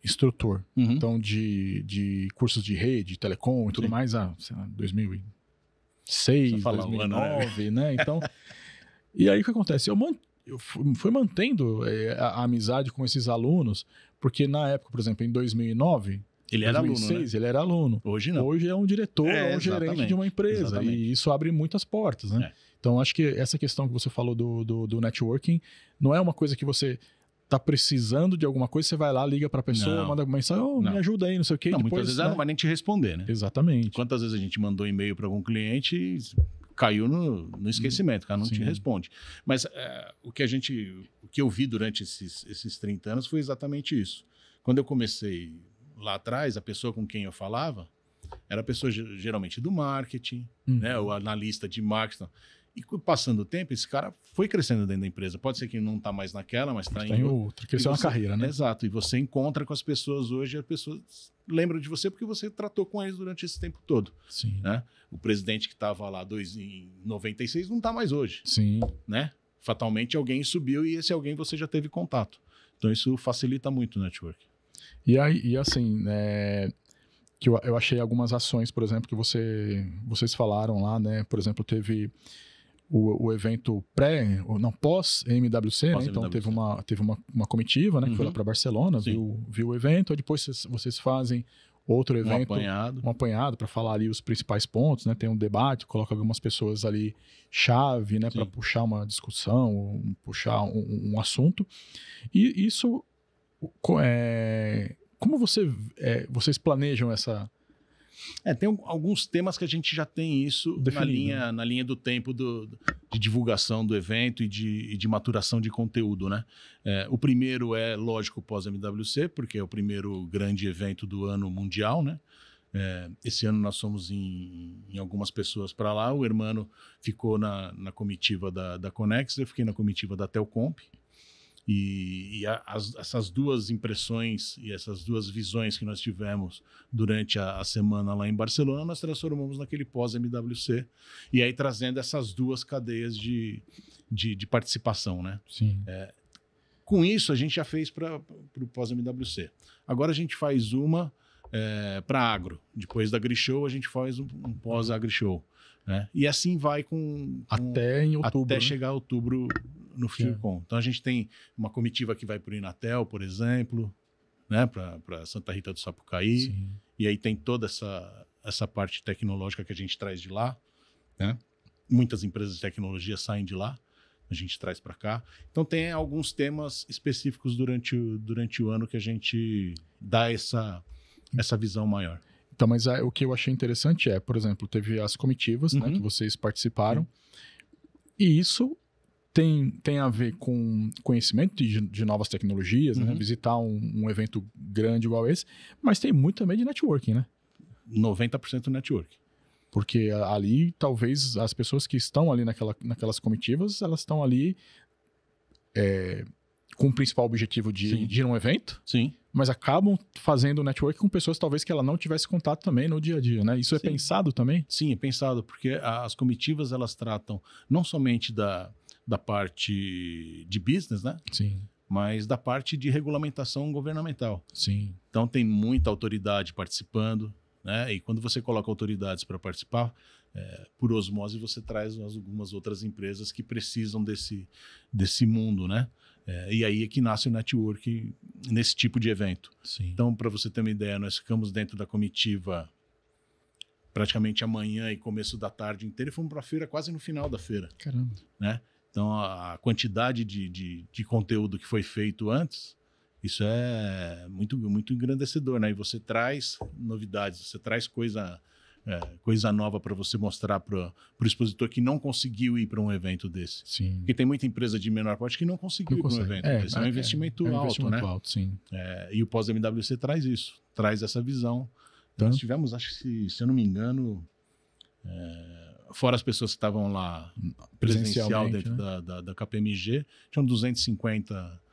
[SPEAKER 1] instrutor, então de cursos de rede, telecom e tudo mais, sei lá, 2006, 2009, né? Então, e aí o que acontece? Eu fui mantendo a amizade com esses alunos, porque na época, por exemplo, em 2009...
[SPEAKER 2] Ele era 2006, aluno, né?
[SPEAKER 1] Ele era aluno.
[SPEAKER 2] Hoje não.
[SPEAKER 1] Hoje é um diretor, um gerente de uma empresa. Exatamente. E isso abre muitas portas, né? Então, acho que essa questão que você falou do networking não é uma coisa que você tá precisando de alguma coisa, você vai lá, liga pra pessoa, manda uma mensagem, me ajuda aí, não sei o quê.
[SPEAKER 2] Não, depois, muitas vezes ela não vai nem te responder, né?
[SPEAKER 1] Exatamente.
[SPEAKER 2] Quantas vezes a gente mandou e-mail para algum cliente e caiu no esquecimento, o cara não te responde. Mas o que eu vi durante esses 30 anos foi exatamente isso. Quando eu comecei... Lá atrás, a pessoa com quem eu falava era a pessoa geralmente do marketing, né, o analista de marketing. E passando o tempo, esse cara foi crescendo dentro da empresa. Pode ser que não está mais naquela, mas está em outra.
[SPEAKER 1] Cresceu uma carreira, né?
[SPEAKER 2] Exato. E você encontra com as pessoas hoje, as pessoas lembram de você porque você tratou com eles durante esse tempo todo.
[SPEAKER 1] Sim.
[SPEAKER 2] Né? O presidente que estava lá em 96 não está mais hoje.
[SPEAKER 1] Sim.
[SPEAKER 2] Né? Fatalmente alguém subiu e esse alguém você já teve contato. Então isso facilita muito o network.
[SPEAKER 1] E assim, que eu achei algumas ações, por exemplo, que vocês falaram lá, né? Por exemplo, teve o evento pós-MWC, né? Então teve uma comitiva, né? Que foi lá para Barcelona, viu o evento, aí depois vocês fazem outro evento, um apanhado para falar ali os principais pontos, né? Tem um debate, coloca algumas pessoas ali chave, né? Para puxar uma discussão, puxar um assunto. E isso... como vocês planejam essa...
[SPEAKER 2] Tem alguns temas que a gente já tem isso na linha do tempo de divulgação do evento e de maturação de conteúdo, né? O primeiro é, lógico, pós-MWC, porque é o primeiro grande evento do ano mundial, né? Esse ano nós fomos em algumas pessoas para lá. O Hermano ficou na comitiva da Conex, eu fiquei na comitiva da Telcomp. Essas duas impressões e essas duas visões que nós tivemos durante a semana lá em Barcelona, nós transformamos naquele pós-MWC, e aí trazendo essas duas cadeias de participação, né?
[SPEAKER 1] Sim.
[SPEAKER 2] Com isso, a gente já fez para o pós-MWC. Agora a gente faz uma para agro. Depois da AgriShow, a gente faz um pós-AgriShow. Né? E assim vai
[SPEAKER 1] até em outubro.
[SPEAKER 2] Até chegar a outubro no FutureCon. Então a gente tem uma comitiva que vai para o Inatel, por exemplo, né? Para Santa Rita do Sapucaí.
[SPEAKER 1] Sim.
[SPEAKER 2] E aí tem toda essa parte tecnológica que a gente traz de lá. Né? Muitas empresas de tecnologia saem de lá, a gente traz para cá. Então tem alguns temas específicos durante o ano que a gente dá essa visão maior.
[SPEAKER 1] Então, mas o que eu achei interessante por exemplo, teve as comitivas, né, que vocês participaram, e isso tem a ver com conhecimento de novas tecnologias, né, visitar um evento grande igual esse, mas tem muito também de networking, né?
[SPEAKER 2] 90% networking.
[SPEAKER 1] Porque ali, talvez, as pessoas que estão ali naquelas comitivas, elas estão ali com o principal objetivo de ir a um evento.
[SPEAKER 2] Sim.
[SPEAKER 1] Mas acabam fazendo network com pessoas talvez que ela não tivesse contato também no dia a dia, né? Isso é pensado também?
[SPEAKER 2] Sim, é pensado, porque as comitivas, elas tratam não somente da parte de business, né?
[SPEAKER 1] Sim.
[SPEAKER 2] Mas da parte de regulamentação governamental.
[SPEAKER 1] Sim.
[SPEAKER 2] Então tem muita autoridade participando, né? E quando você coloca autoridades para participar, por osmose você traz algumas outras empresas que precisam desse mundo, né? E aí é que nasce o network nesse tipo de evento.
[SPEAKER 1] Sim.
[SPEAKER 2] Então, para você ter uma ideia, nós ficamos dentro da comitiva praticamente amanhã e começo da tarde inteira e fomos para a feira quase no final da feira.
[SPEAKER 1] Caramba.
[SPEAKER 2] Né? Então, a quantidade de conteúdo que foi feito antes, isso é muito, muito engrandecedor, né? E você traz novidades, você traz coisa nova para você mostrar para o expositor que não conseguiu ir para um evento desse.
[SPEAKER 1] Sim.
[SPEAKER 2] Porque tem muita empresa de menor porte que não conseguiu ir para um evento desse. É um investimento alto, né?
[SPEAKER 1] Alto, sim.
[SPEAKER 2] E o pós-MWC traz isso, traz essa visão. Então, nós tivemos, acho que se eu não me engano, fora as pessoas que estavam lá presencial dentro, né? da KPMG, tinham 250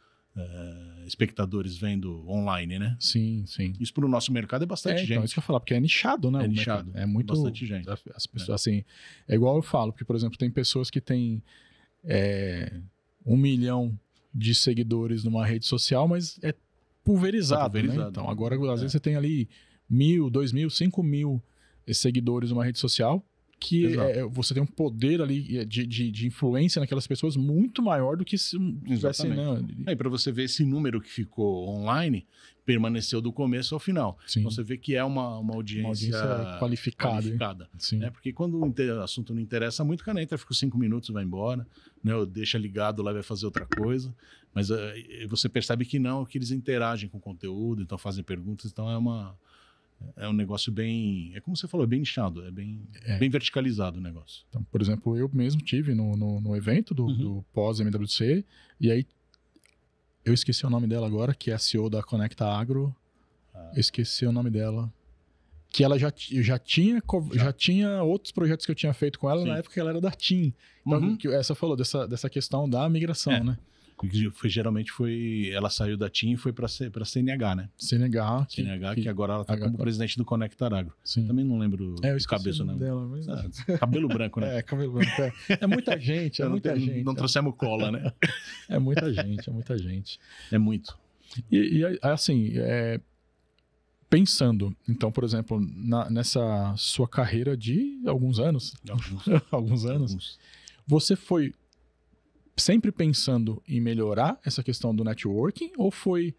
[SPEAKER 2] espectadores vendo online, né?
[SPEAKER 1] Sim, sim.
[SPEAKER 2] Isso para o nosso mercado é bastante gente.
[SPEAKER 1] Então, isso que eu ia falar, porque é nichado, né?
[SPEAKER 2] É nichado.
[SPEAKER 1] É muito...
[SPEAKER 2] Bastante gente.
[SPEAKER 1] As pessoas, assim... É igual eu falo, porque, por exemplo, tem pessoas que têm 1 milhão de seguidores numa rede social, mas é pulverizado, né? Então, agora, às vezes, você tem ali 1.000, 2.000, 5.000 seguidores numa rede social, que você tem um poder ali de influência naquelas pessoas muito maior do que se tivesse...
[SPEAKER 2] Aí, para você ver esse número que ficou online, permaneceu do começo ao final.
[SPEAKER 1] Sim.
[SPEAKER 2] Então, você vê que é uma audiência
[SPEAKER 1] qualificada. Sim.
[SPEAKER 2] Né? Porque quando o assunto não interessa muito, o cara entra, fica 5 minutos e vai embora, né? Ou deixa ligado lá e vai fazer outra coisa. Mas você percebe que não, que eles interagem com o conteúdo, então fazem perguntas, então é um negócio bem... É como você falou, é bem nichado, bem verticalizado o negócio.
[SPEAKER 1] Então, por exemplo, eu mesmo tive no evento do pós-MWC, e aí eu esqueci o nome dela agora, que é a CEO da Conecta Agro. Eu esqueci o nome dela. Que ela já tinha outros projetos que eu tinha feito com ela na época que ela era da TIM. Então, essa falou dessa questão da migração, né?
[SPEAKER 2] Geralmente ela saiu da TIM e foi para a CNH, né?
[SPEAKER 1] CNH,
[SPEAKER 2] que agora ela está como presidente do Conectar Agro.
[SPEAKER 1] Sim.
[SPEAKER 2] Também não lembro de cabeça, não.
[SPEAKER 1] Dela, mas...
[SPEAKER 2] cabelo branco, né?
[SPEAKER 1] Cabelo branco. É muita gente, gente.
[SPEAKER 2] Não trouxemos cola, né?
[SPEAKER 1] É muita gente.
[SPEAKER 2] É muito.
[SPEAKER 1] E assim, pensando, então, por exemplo, nessa sua carreira de alguns anos, você foi sempre pensando em melhorar essa questão do networking, ou foi...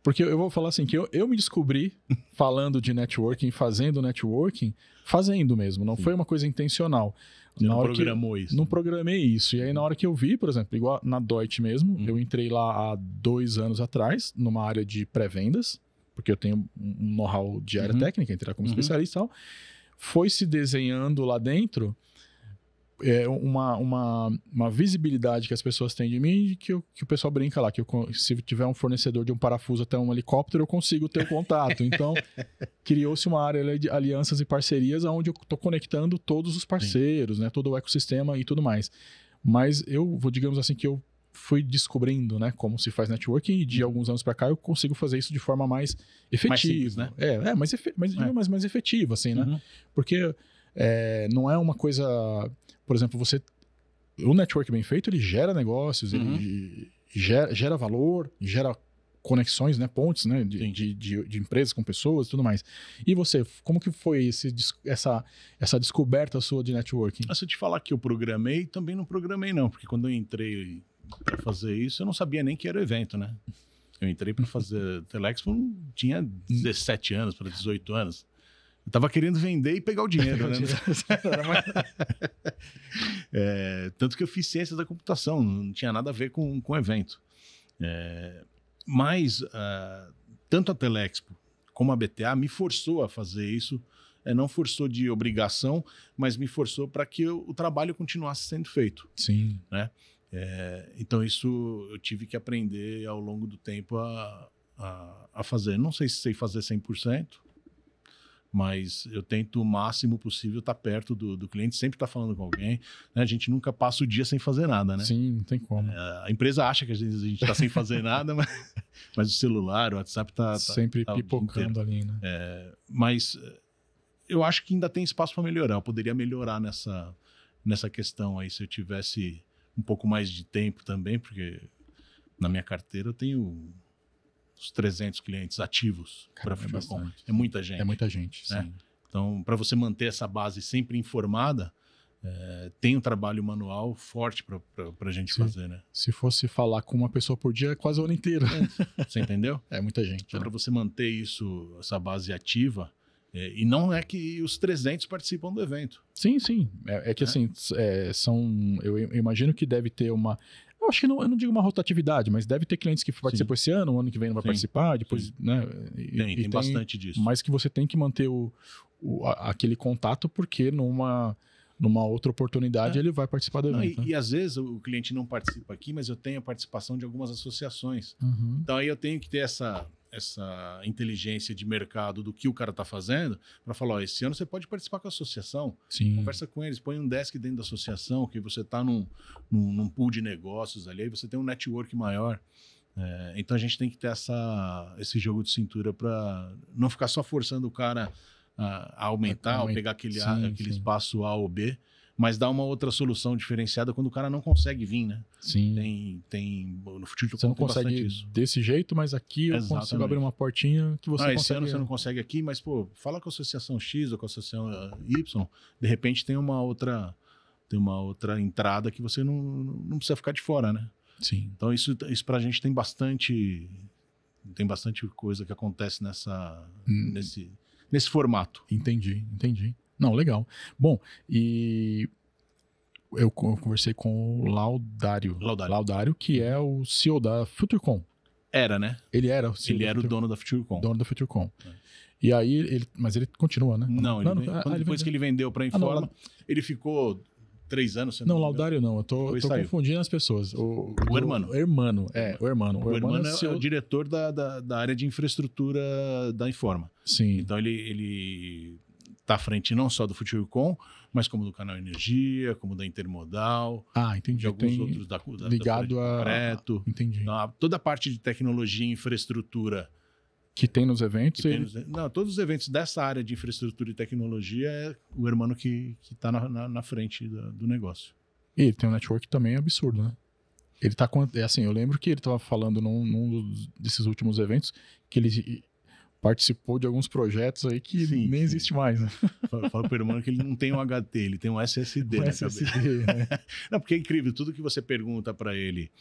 [SPEAKER 1] Porque eu vou falar assim, que eu me descobri falando de networking, fazendo networking, fazendo mesmo, não foi uma coisa intencional.
[SPEAKER 2] Você não programou isso.
[SPEAKER 1] Não programei isso. E aí, na hora que eu vi, por exemplo, igual na Deutsche mesmo, eu entrei lá há 2 anos atrás, numa área de pré-vendas, porque eu tenho um know-how de área técnica, entrei como especialista e tal. Foi se desenhando lá dentro uma visibilidade que as pessoas têm de mim, que o pessoal brinca lá, que se tiver um fornecedor de um parafuso até um helicóptero, eu consigo ter o contato. Então, criou-se uma área de alianças e parcerias onde eu estou conectando todos os parceiros, né, todo o ecossistema e tudo mais. Mas digamos assim, que eu fui descobrindo, né, como se faz networking, e de alguns anos para cá eu consigo fazer isso de forma mais efetiva. Mais simples, né? Mais efetiva, assim, né? Porque não é uma coisa... Por exemplo, o network bem feito, ele gera negócios, ele gera valor, gera conexões, né, pontes, né, de empresas com pessoas e tudo mais. E você, como que foi essa descoberta sua de networking?
[SPEAKER 2] Se eu te falar que eu programei, também não programei não, porque quando eu entrei para fazer isso, eu não sabia nem que era o evento, né? Eu entrei para fazer Telexpo, tinha 17 anos para 18 anos. Eu tava querendo vender e pegar o dinheiro, né? Tanto que eu fiz ciência da computação, não tinha nada a ver com evento. Mas tanto a Telexpo como a BTA me forçou a fazer isso. Não forçou de obrigação, mas me forçou para que o trabalho continuasse sendo feito.
[SPEAKER 1] Sim.
[SPEAKER 2] Né? Então isso eu tive que aprender ao longo do tempo a fazer. Não sei se sei fazer 100%, mas eu tento o máximo possível estar perto do cliente, sempre estar falando com alguém, né? A gente nunca passa o dia sem fazer nada, né?
[SPEAKER 1] Sim, não tem como.
[SPEAKER 2] A empresa acha que às vezes a gente está sem fazer nada, mas o celular, o WhatsApp está
[SPEAKER 1] sempre pipocando ali, né?
[SPEAKER 2] Mas eu acho que ainda tem espaço para melhorar. Eu poderia melhorar nessa questão aí, se eu tivesse um pouco mais de tempo também, porque na minha carteira eu tenho os 300 clientes ativos para FutureCon. É muita gente.
[SPEAKER 1] É muita gente,
[SPEAKER 2] né?
[SPEAKER 1] Sim.
[SPEAKER 2] Então, para você manter essa base sempre informada, tem um trabalho manual forte para a gente fazer, né?
[SPEAKER 1] Se fosse falar com uma pessoa por dia, é quase o ano inteiro.
[SPEAKER 2] Você entendeu?
[SPEAKER 1] É muita gente.
[SPEAKER 2] Então, para você manter essa base ativa, e não é que os 300 participam do evento.
[SPEAKER 1] Sim. Que assim, eu imagino que deve ter uma... Eu acho que eu não digo uma rotatividade, mas deve ter clientes que participam esse ano, o ano que vem não vai participar, depois, né?
[SPEAKER 2] Tem bastante disso.
[SPEAKER 1] Mas que você tem que manter aquele contato, porque numa outra oportunidade ele vai participar do evento.
[SPEAKER 2] E às vezes o cliente não participa aqui, mas eu tenho a participação de algumas associações. Então aí eu tenho que ter essa inteligência de mercado do que o cara está fazendo para falar, esse ano você pode participar com a associação.
[SPEAKER 1] Sim.
[SPEAKER 2] Conversa com eles, põe um desk dentro da associação, que você está num pool de negócios ali, aí você tem um network maior. Então a gente tem que ter esse jogo de cintura para não ficar só forçando o cara a aumentar, ou pegar aquele espaço A ou B, mas dar uma outra solução diferenciada quando o cara não consegue vir, né?
[SPEAKER 1] Sim.
[SPEAKER 2] No futuro
[SPEAKER 1] você não consegue desse jeito, mas aqui eu consigo abrir uma portinha que você consegue.
[SPEAKER 2] Esse ano você não consegue aqui, mas fala com a associação X ou com a associação Y, de repente tem uma outra entrada que você não precisa ficar de fora, né?
[SPEAKER 1] Sim.
[SPEAKER 2] Então isso pra gente tem bastante coisa que acontece nesse formato.
[SPEAKER 1] Entendi. Não, legal. Bom, e eu conversei com o Laudário, que é o CEO da FutureCon.
[SPEAKER 2] Era, né?
[SPEAKER 1] Ele era o CEO.
[SPEAKER 2] Ele era o dono da FutureCon.
[SPEAKER 1] Dono da FutureCon. E aí, mas ele continua, né?
[SPEAKER 2] Não, depois que ele vendeu para a Informa, ele ficou 3 anos.
[SPEAKER 1] Não, Laudário não. Eu tô confundindo as pessoas. O
[SPEAKER 2] Hermano.
[SPEAKER 1] O Hermano. O
[SPEAKER 2] Hermano é o diretor da área de infraestrutura da Informa.
[SPEAKER 1] Sim.
[SPEAKER 2] Então ele está à frente não só do FutureCon, mas como do Canal Energia, como da Intermodal.
[SPEAKER 1] Entendi.
[SPEAKER 2] De alguns outros da
[SPEAKER 1] ligado
[SPEAKER 2] a concreto.
[SPEAKER 1] Entendi.
[SPEAKER 2] Então, toda a parte de tecnologia e infraestrutura
[SPEAKER 1] que tem nos eventos.
[SPEAKER 2] Todos os eventos dessa área de infraestrutura e tecnologia é o Hermano que está na frente do negócio.
[SPEAKER 1] E ele tem um network também absurdo, né? Ele tá com... eu lembro que ele estava falando num desses últimos eventos que ele participou de alguns projetos aí que nem existe mais, né?
[SPEAKER 2] Fala pro Hermano que ele não tem um HT, ele tem um SSD na
[SPEAKER 1] SSD, né?
[SPEAKER 2] Não, porque é incrível, tudo que você pergunta para ele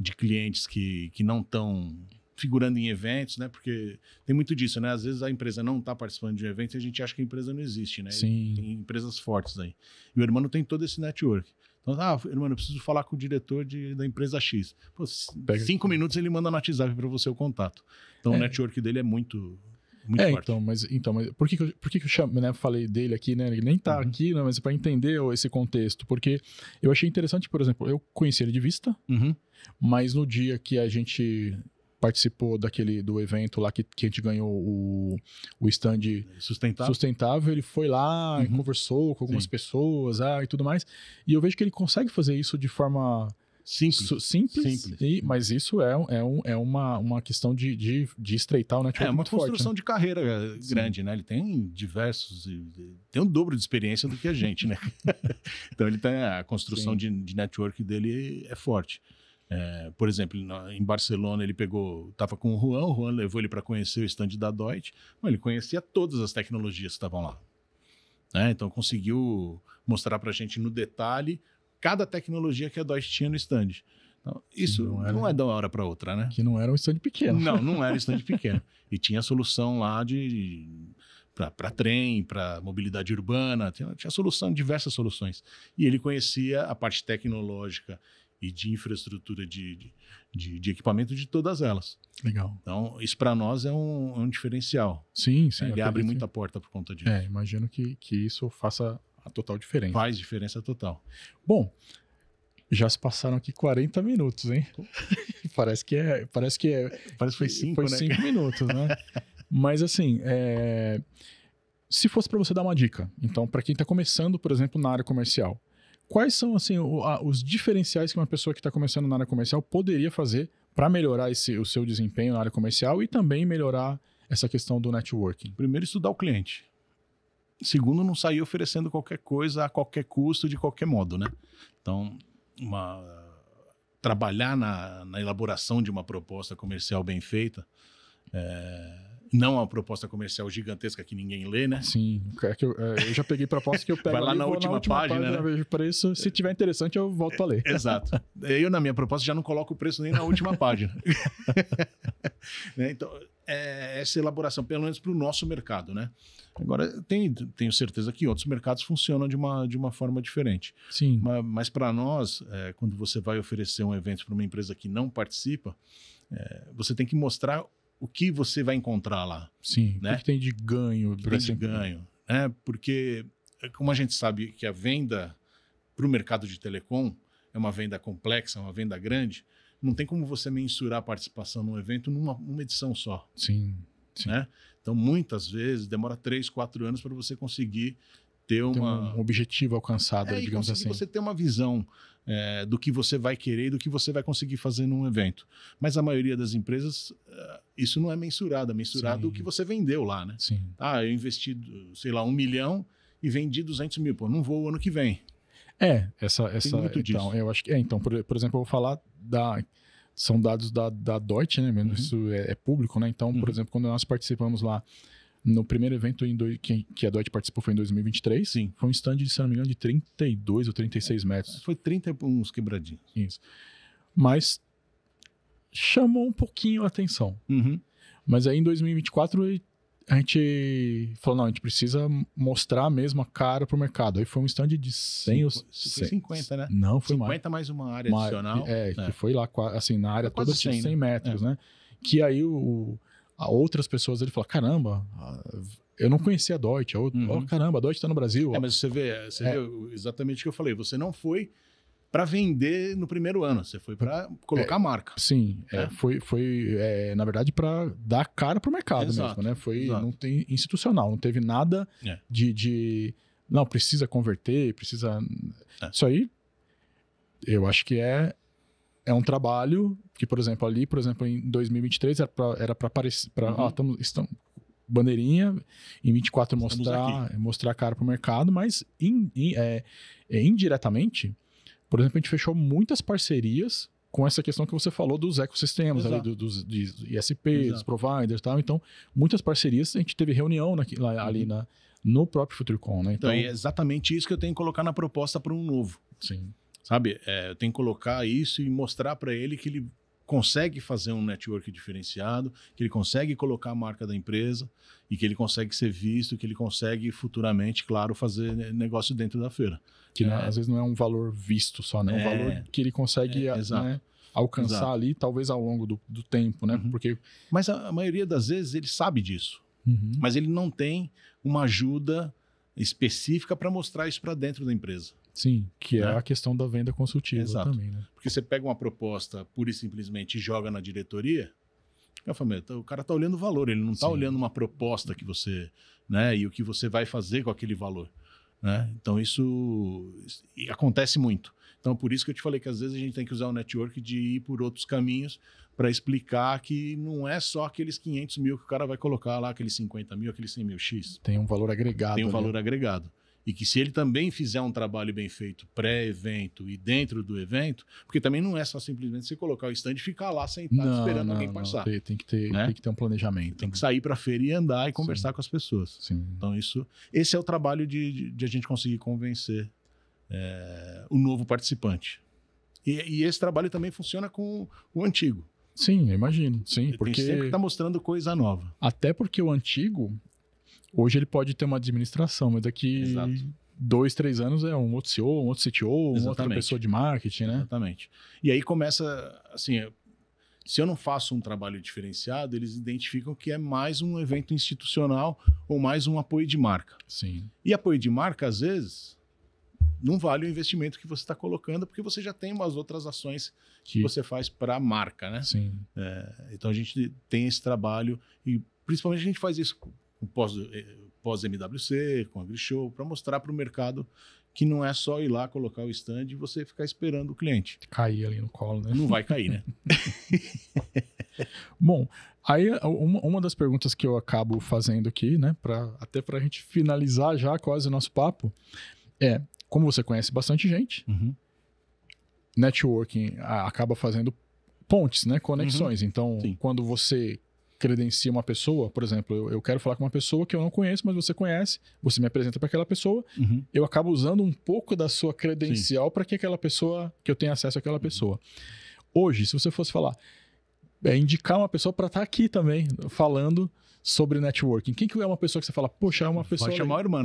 [SPEAKER 2] de clientes que não estão figurando em eventos, né? Porque tem muito disso, né? Às vezes a empresa não está participando de um evento e a gente acha que a empresa não existe, né?
[SPEAKER 1] Sim.
[SPEAKER 2] Tem empresas fortes aí. E o Hermano tem todo esse network. Então, Hermano, eu preciso falar com o diretor da empresa X. 5 minutos ele manda no WhatsApp para você o contato. Então o network dele é muito forte.
[SPEAKER 1] Então, mas por que eu né, falei dele aqui, né? Ele nem tá aqui, né, mas para entender esse contexto. Porque eu achei interessante, por exemplo, eu conheci ele de vista, mas no dia que a gente participou do evento lá que a gente ganhou o stand sustentável, ele foi lá e conversou com algumas pessoas e tudo mais, e eu vejo que ele consegue fazer isso de forma Simples. Mas isso é uma questão de estreitar o network.
[SPEAKER 2] É uma
[SPEAKER 1] muito
[SPEAKER 2] construção
[SPEAKER 1] forte,
[SPEAKER 2] de carreira grande, né? Ele tem tem um dobro de experiência do que a gente, né? Então ele tem a construção de network dele é forte. Por exemplo, em Barcelona ele estava com o Juan levou ele para conhecer o stand da Deutsche. Ele conhecia todas as tecnologias que estavam lá. Então conseguiu mostrar para a gente no detalhe cada tecnologia que a Deutsche tinha no stand. Então, isso não é de uma hora para outra, né?
[SPEAKER 1] Que não era um stand pequeno.
[SPEAKER 2] Não era um stand pequeno. E tinha solução lá para trem, para mobilidade urbana, tinha solução, diversas soluções. E ele conhecia a parte tecnológica e de infraestrutura de equipamento de todas elas.
[SPEAKER 1] Legal.
[SPEAKER 2] Então, isso para nós é um diferencial.
[SPEAKER 1] Sim.
[SPEAKER 2] Ele abre muita porta por conta disso.
[SPEAKER 1] Imagino que isso faça a total diferença.
[SPEAKER 2] Faz diferença total.
[SPEAKER 1] Bom, já se passaram aqui 40 minutos, hein? Parece que
[SPEAKER 2] foi 5,
[SPEAKER 1] foi 5 minutos, né? Mas assim, se fosse para você dar uma dica, então, para quem está começando, por exemplo, na área comercial, quais são assim, os diferenciais que uma pessoa que está começando na área comercial poderia fazer para melhorar o seu desempenho na área comercial e também melhorar essa questão do networking?
[SPEAKER 2] Primeiro, estudar o cliente. Segundo, não sair oferecendo qualquer coisa a qualquer custo, de qualquer modo, né? Então, trabalhar na elaboração de uma proposta comercial bem feita, não uma proposta comercial gigantesca que ninguém lê, né?
[SPEAKER 1] Sim, eu já peguei proposta que eu pego
[SPEAKER 2] vai lá
[SPEAKER 1] ali,
[SPEAKER 2] na última página, né?
[SPEAKER 1] Vejo o preço, se tiver interessante eu volto a ler.
[SPEAKER 2] Exato. Eu, na minha proposta, já não coloco o preço nem na última página. Então, essa elaboração, pelo menos para o nosso mercado, né? Agora, tenho certeza que outros mercados funcionam de uma forma diferente.
[SPEAKER 1] Sim.
[SPEAKER 2] Mas para nós, quando você vai oferecer um evento para uma empresa que não participa, você tem que mostrar o que você vai encontrar lá.
[SPEAKER 1] Sim,
[SPEAKER 2] né?
[SPEAKER 1] O que tem de ganho.
[SPEAKER 2] Né? Porque, como a gente sabe que a venda para o mercado de telecom é uma venda complexa, uma venda grande, não tem como você mensurar a participação num evento numa edição só.
[SPEAKER 1] Sim.
[SPEAKER 2] Né? Então, muitas vezes, demora 3, 4 anos para você conseguir ter um
[SPEAKER 1] objetivo alcançado, digamos assim.
[SPEAKER 2] Você ter uma visão do que você vai querer e do que você vai conseguir fazer num evento. Mas a maioria das empresas, isso não é mensurado. É mensurado o que você vendeu lá, né?
[SPEAKER 1] Sim.
[SPEAKER 2] Eu investi, sei lá, 1 milhão e vendi 200 mil. Pô, não vou o ano que vem.
[SPEAKER 1] Tem
[SPEAKER 2] muito disso.
[SPEAKER 1] Então, eu acho que então, por exemplo, eu vou falar são dados da Deutsche, né? Isso é público, né? Então, por exemplo, quando nós participamos lá no primeiro evento que a Deutsche participou foi em 2023.
[SPEAKER 2] Sim.
[SPEAKER 1] Foi um stand de, se não me engano, de 32 ou 36 metros.
[SPEAKER 2] Foi 30 e uns quebradinhos.
[SPEAKER 1] Isso. Mas chamou um pouquinho a atenção. Mas aí em 2024 a gente falou, não, a gente precisa mostrar mesmo a cara pro mercado. Aí foi um stand de 100 ou
[SPEAKER 2] 50, né?
[SPEAKER 1] Não, foi
[SPEAKER 2] 50 mais uma área adicional.
[SPEAKER 1] Que foi lá, assim, na área toda de 100 metros, né? Que aí outras pessoas ele falaram, caramba, eu não conhecia a Deutsche. Caramba, a Deutsche está no Brasil.
[SPEAKER 2] Mas você vê exatamente o que eu falei. Você não foi para vender no primeiro ano, você foi para colocar a marca.
[SPEAKER 1] Sim, foi na verdade para dar cara pro mercado.
[SPEAKER 2] Exato,
[SPEAKER 1] mesmo, né? Foi não tem institucional, não teve nada de não, precisa converter, precisa... Isso aí, eu acho que é um trabalho que, por exemplo, em 2023 era para aparecer, estamos bandeirinha, em 24 mostrar a cara pro mercado, mas indiretamente, por exemplo, a gente fechou muitas parcerias com essa questão que você falou dos ecossistemas, ali, dos ISP, dos providers e tal. Então, muitas parcerias, a gente teve reunião ali no próprio FutureCon, né?
[SPEAKER 2] Então, é exatamente isso que eu tenho que colocar na proposta para um novo.
[SPEAKER 1] Sim.
[SPEAKER 2] Sabe? Eu tenho que colocar isso e mostrar para ele que ele consegue fazer um network diferenciado, que ele consegue colocar a marca da empresa e que ele consegue ser visto, que ele consegue futuramente, claro, fazer negócio dentro da feira.
[SPEAKER 1] Que às vezes não é um valor visto só, né? É um valor que ele consegue alcançar ali, talvez ao longo do tempo, né? Porque...
[SPEAKER 2] Mas a maioria das vezes ele sabe disso, mas ele não tem uma ajuda específica para mostrar isso para dentro da empresa.
[SPEAKER 1] Sim, que é a questão da venda consultiva.
[SPEAKER 2] Exato.
[SPEAKER 1] Também, né?
[SPEAKER 2] Porque você pega uma proposta pura e simplesmente e joga na diretoria, o cara está olhando o valor, ele não está olhando uma proposta que você, né, e o que você vai fazer com aquele valor. né? Então isso acontece muito. Então por isso que eu te falei que às vezes a gente tem que usar o network de ir por outros caminhos para explicar que não é só aqueles 500 mil que o cara vai colocar lá, aqueles 50 mil, aqueles 100 mil X.
[SPEAKER 1] Tem um valor agregado.
[SPEAKER 2] Tem um valor agregado. E que se ele também fizer um trabalho bem feito pré-evento e dentro do evento, porque também não é só simplesmente você colocar o stand e ficar lá sentado esperando alguém passar.
[SPEAKER 1] Tem que ter um planejamento.
[SPEAKER 2] Tem que sair para a feira e andar e conversar com as pessoas.
[SPEAKER 1] Sim.
[SPEAKER 2] Então esse é o trabalho de a gente conseguir convencer o novo participante. E esse trabalho também funciona com o antigo.
[SPEAKER 1] Sim, eu imagino. Sim,
[SPEAKER 2] porque tem sempre que estar mostrando coisa nova.
[SPEAKER 1] Até porque o antigo, hoje ele pode ter uma administração, mas daqui 2, 3 anos é um outro CEO, um outro CTO, uma outra pessoa de marketing, né?
[SPEAKER 2] Exatamente. E aí começa, assim, se eu não faço um trabalho diferenciado, eles identificam que é mais um evento institucional ou mais um apoio de marca.
[SPEAKER 1] Sim.
[SPEAKER 2] E apoio de marca, às vezes, não vale o investimento que você está colocando, porque você já tem umas outras ações que você faz para a marca, né?
[SPEAKER 1] Sim.
[SPEAKER 2] Então a gente tem esse trabalho e principalmente a gente faz isso com pós-MWC, com AgriShow, para mostrar para o mercado que não é só ir lá, colocar o stand e você ficar esperando o cliente.
[SPEAKER 1] Cair ali no colo, né?
[SPEAKER 2] Não vai cair, né?
[SPEAKER 1] Bom, aí uma das perguntas que eu acabo fazendo aqui, né, até para a gente finalizar já quase o nosso papo, como você conhece bastante gente, networking acaba fazendo pontes, né, conexões. Então, quando você credencia uma pessoa, por exemplo, eu quero falar com uma pessoa que eu não conheço, mas você conhece, você me apresenta para aquela pessoa, eu acabo usando um pouco da sua credencial para que aquela pessoa, que eu tenha acesso àquela pessoa. Hoje, se você fosse falar, indicar uma pessoa para estar aqui também, falando sobre networking, quem que é uma pessoa que você fala, poxa, é uma pessoa...
[SPEAKER 2] Pode chamar o irmão.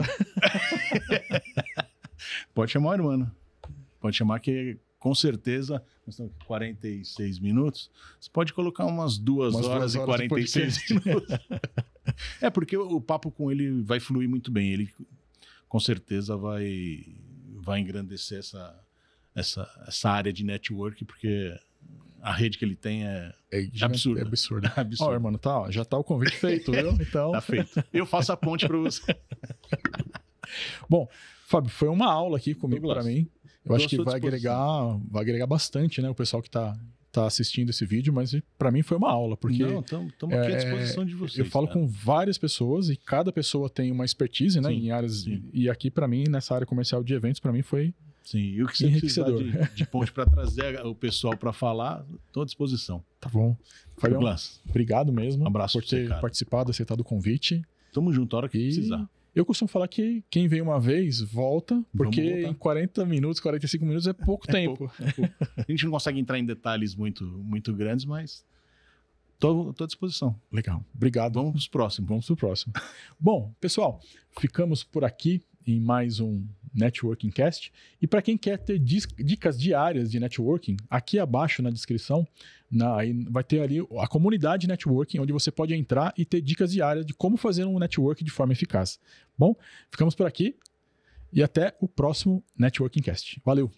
[SPEAKER 2] Pode chamar o irmão. Pode chamar que... Com certeza, nós estamos com 46 minutos. Você pode colocar umas 2 horas e 46 minutos. Porque o papo com ele vai fluir muito bem. Ele, com certeza, vai engrandecer essa área de network, porque a rede que ele tem é absurda.
[SPEAKER 1] É absurdo. Ó, irmão, já tá o convite feito, viu? Então...
[SPEAKER 2] Tá feito. Eu faço a ponte para você.
[SPEAKER 1] Bom, Fábio, foi uma aula aqui comigo, para mim. Eu acho que vai agregar bastante, né? O pessoal que tá assistindo esse vídeo, mas para mim foi uma aula, porque...
[SPEAKER 2] Não, estamos aqui à disposição de vocês.
[SPEAKER 1] Eu falo com várias pessoas e cada pessoa tem uma expertise, né? Em áreas... E aqui, para mim, nessa área comercial de eventos, para mim foi...
[SPEAKER 2] Sim, e o que você precisar de ponte para trazer o pessoal para falar, estou à disposição.
[SPEAKER 1] Tá bom. Fabião, obrigado mesmo.
[SPEAKER 2] Um abraço
[SPEAKER 1] por ter participado, aceitado o convite.
[SPEAKER 2] Tamo junto, a hora que precisar.
[SPEAKER 1] Eu costumo falar que quem vem uma vez, volta, porque em 40 minutos, 45 minutos é pouco tempo.
[SPEAKER 2] Pouco. A gente não consegue entrar em detalhes muito, muito grandes, mas estou à disposição.
[SPEAKER 1] Legal, obrigado.
[SPEAKER 2] Vamos pro próximo.
[SPEAKER 1] Bom, pessoal, ficamos por aqui em mais um Networking Cast. E para quem quer ter dicas diárias de networking, aqui abaixo na descrição vai ter ali a comunidade networking, onde você pode entrar e ter dicas diárias de como fazer um networking de forma eficaz. Bom, ficamos por aqui e até o próximo Networking Cast. Valeu!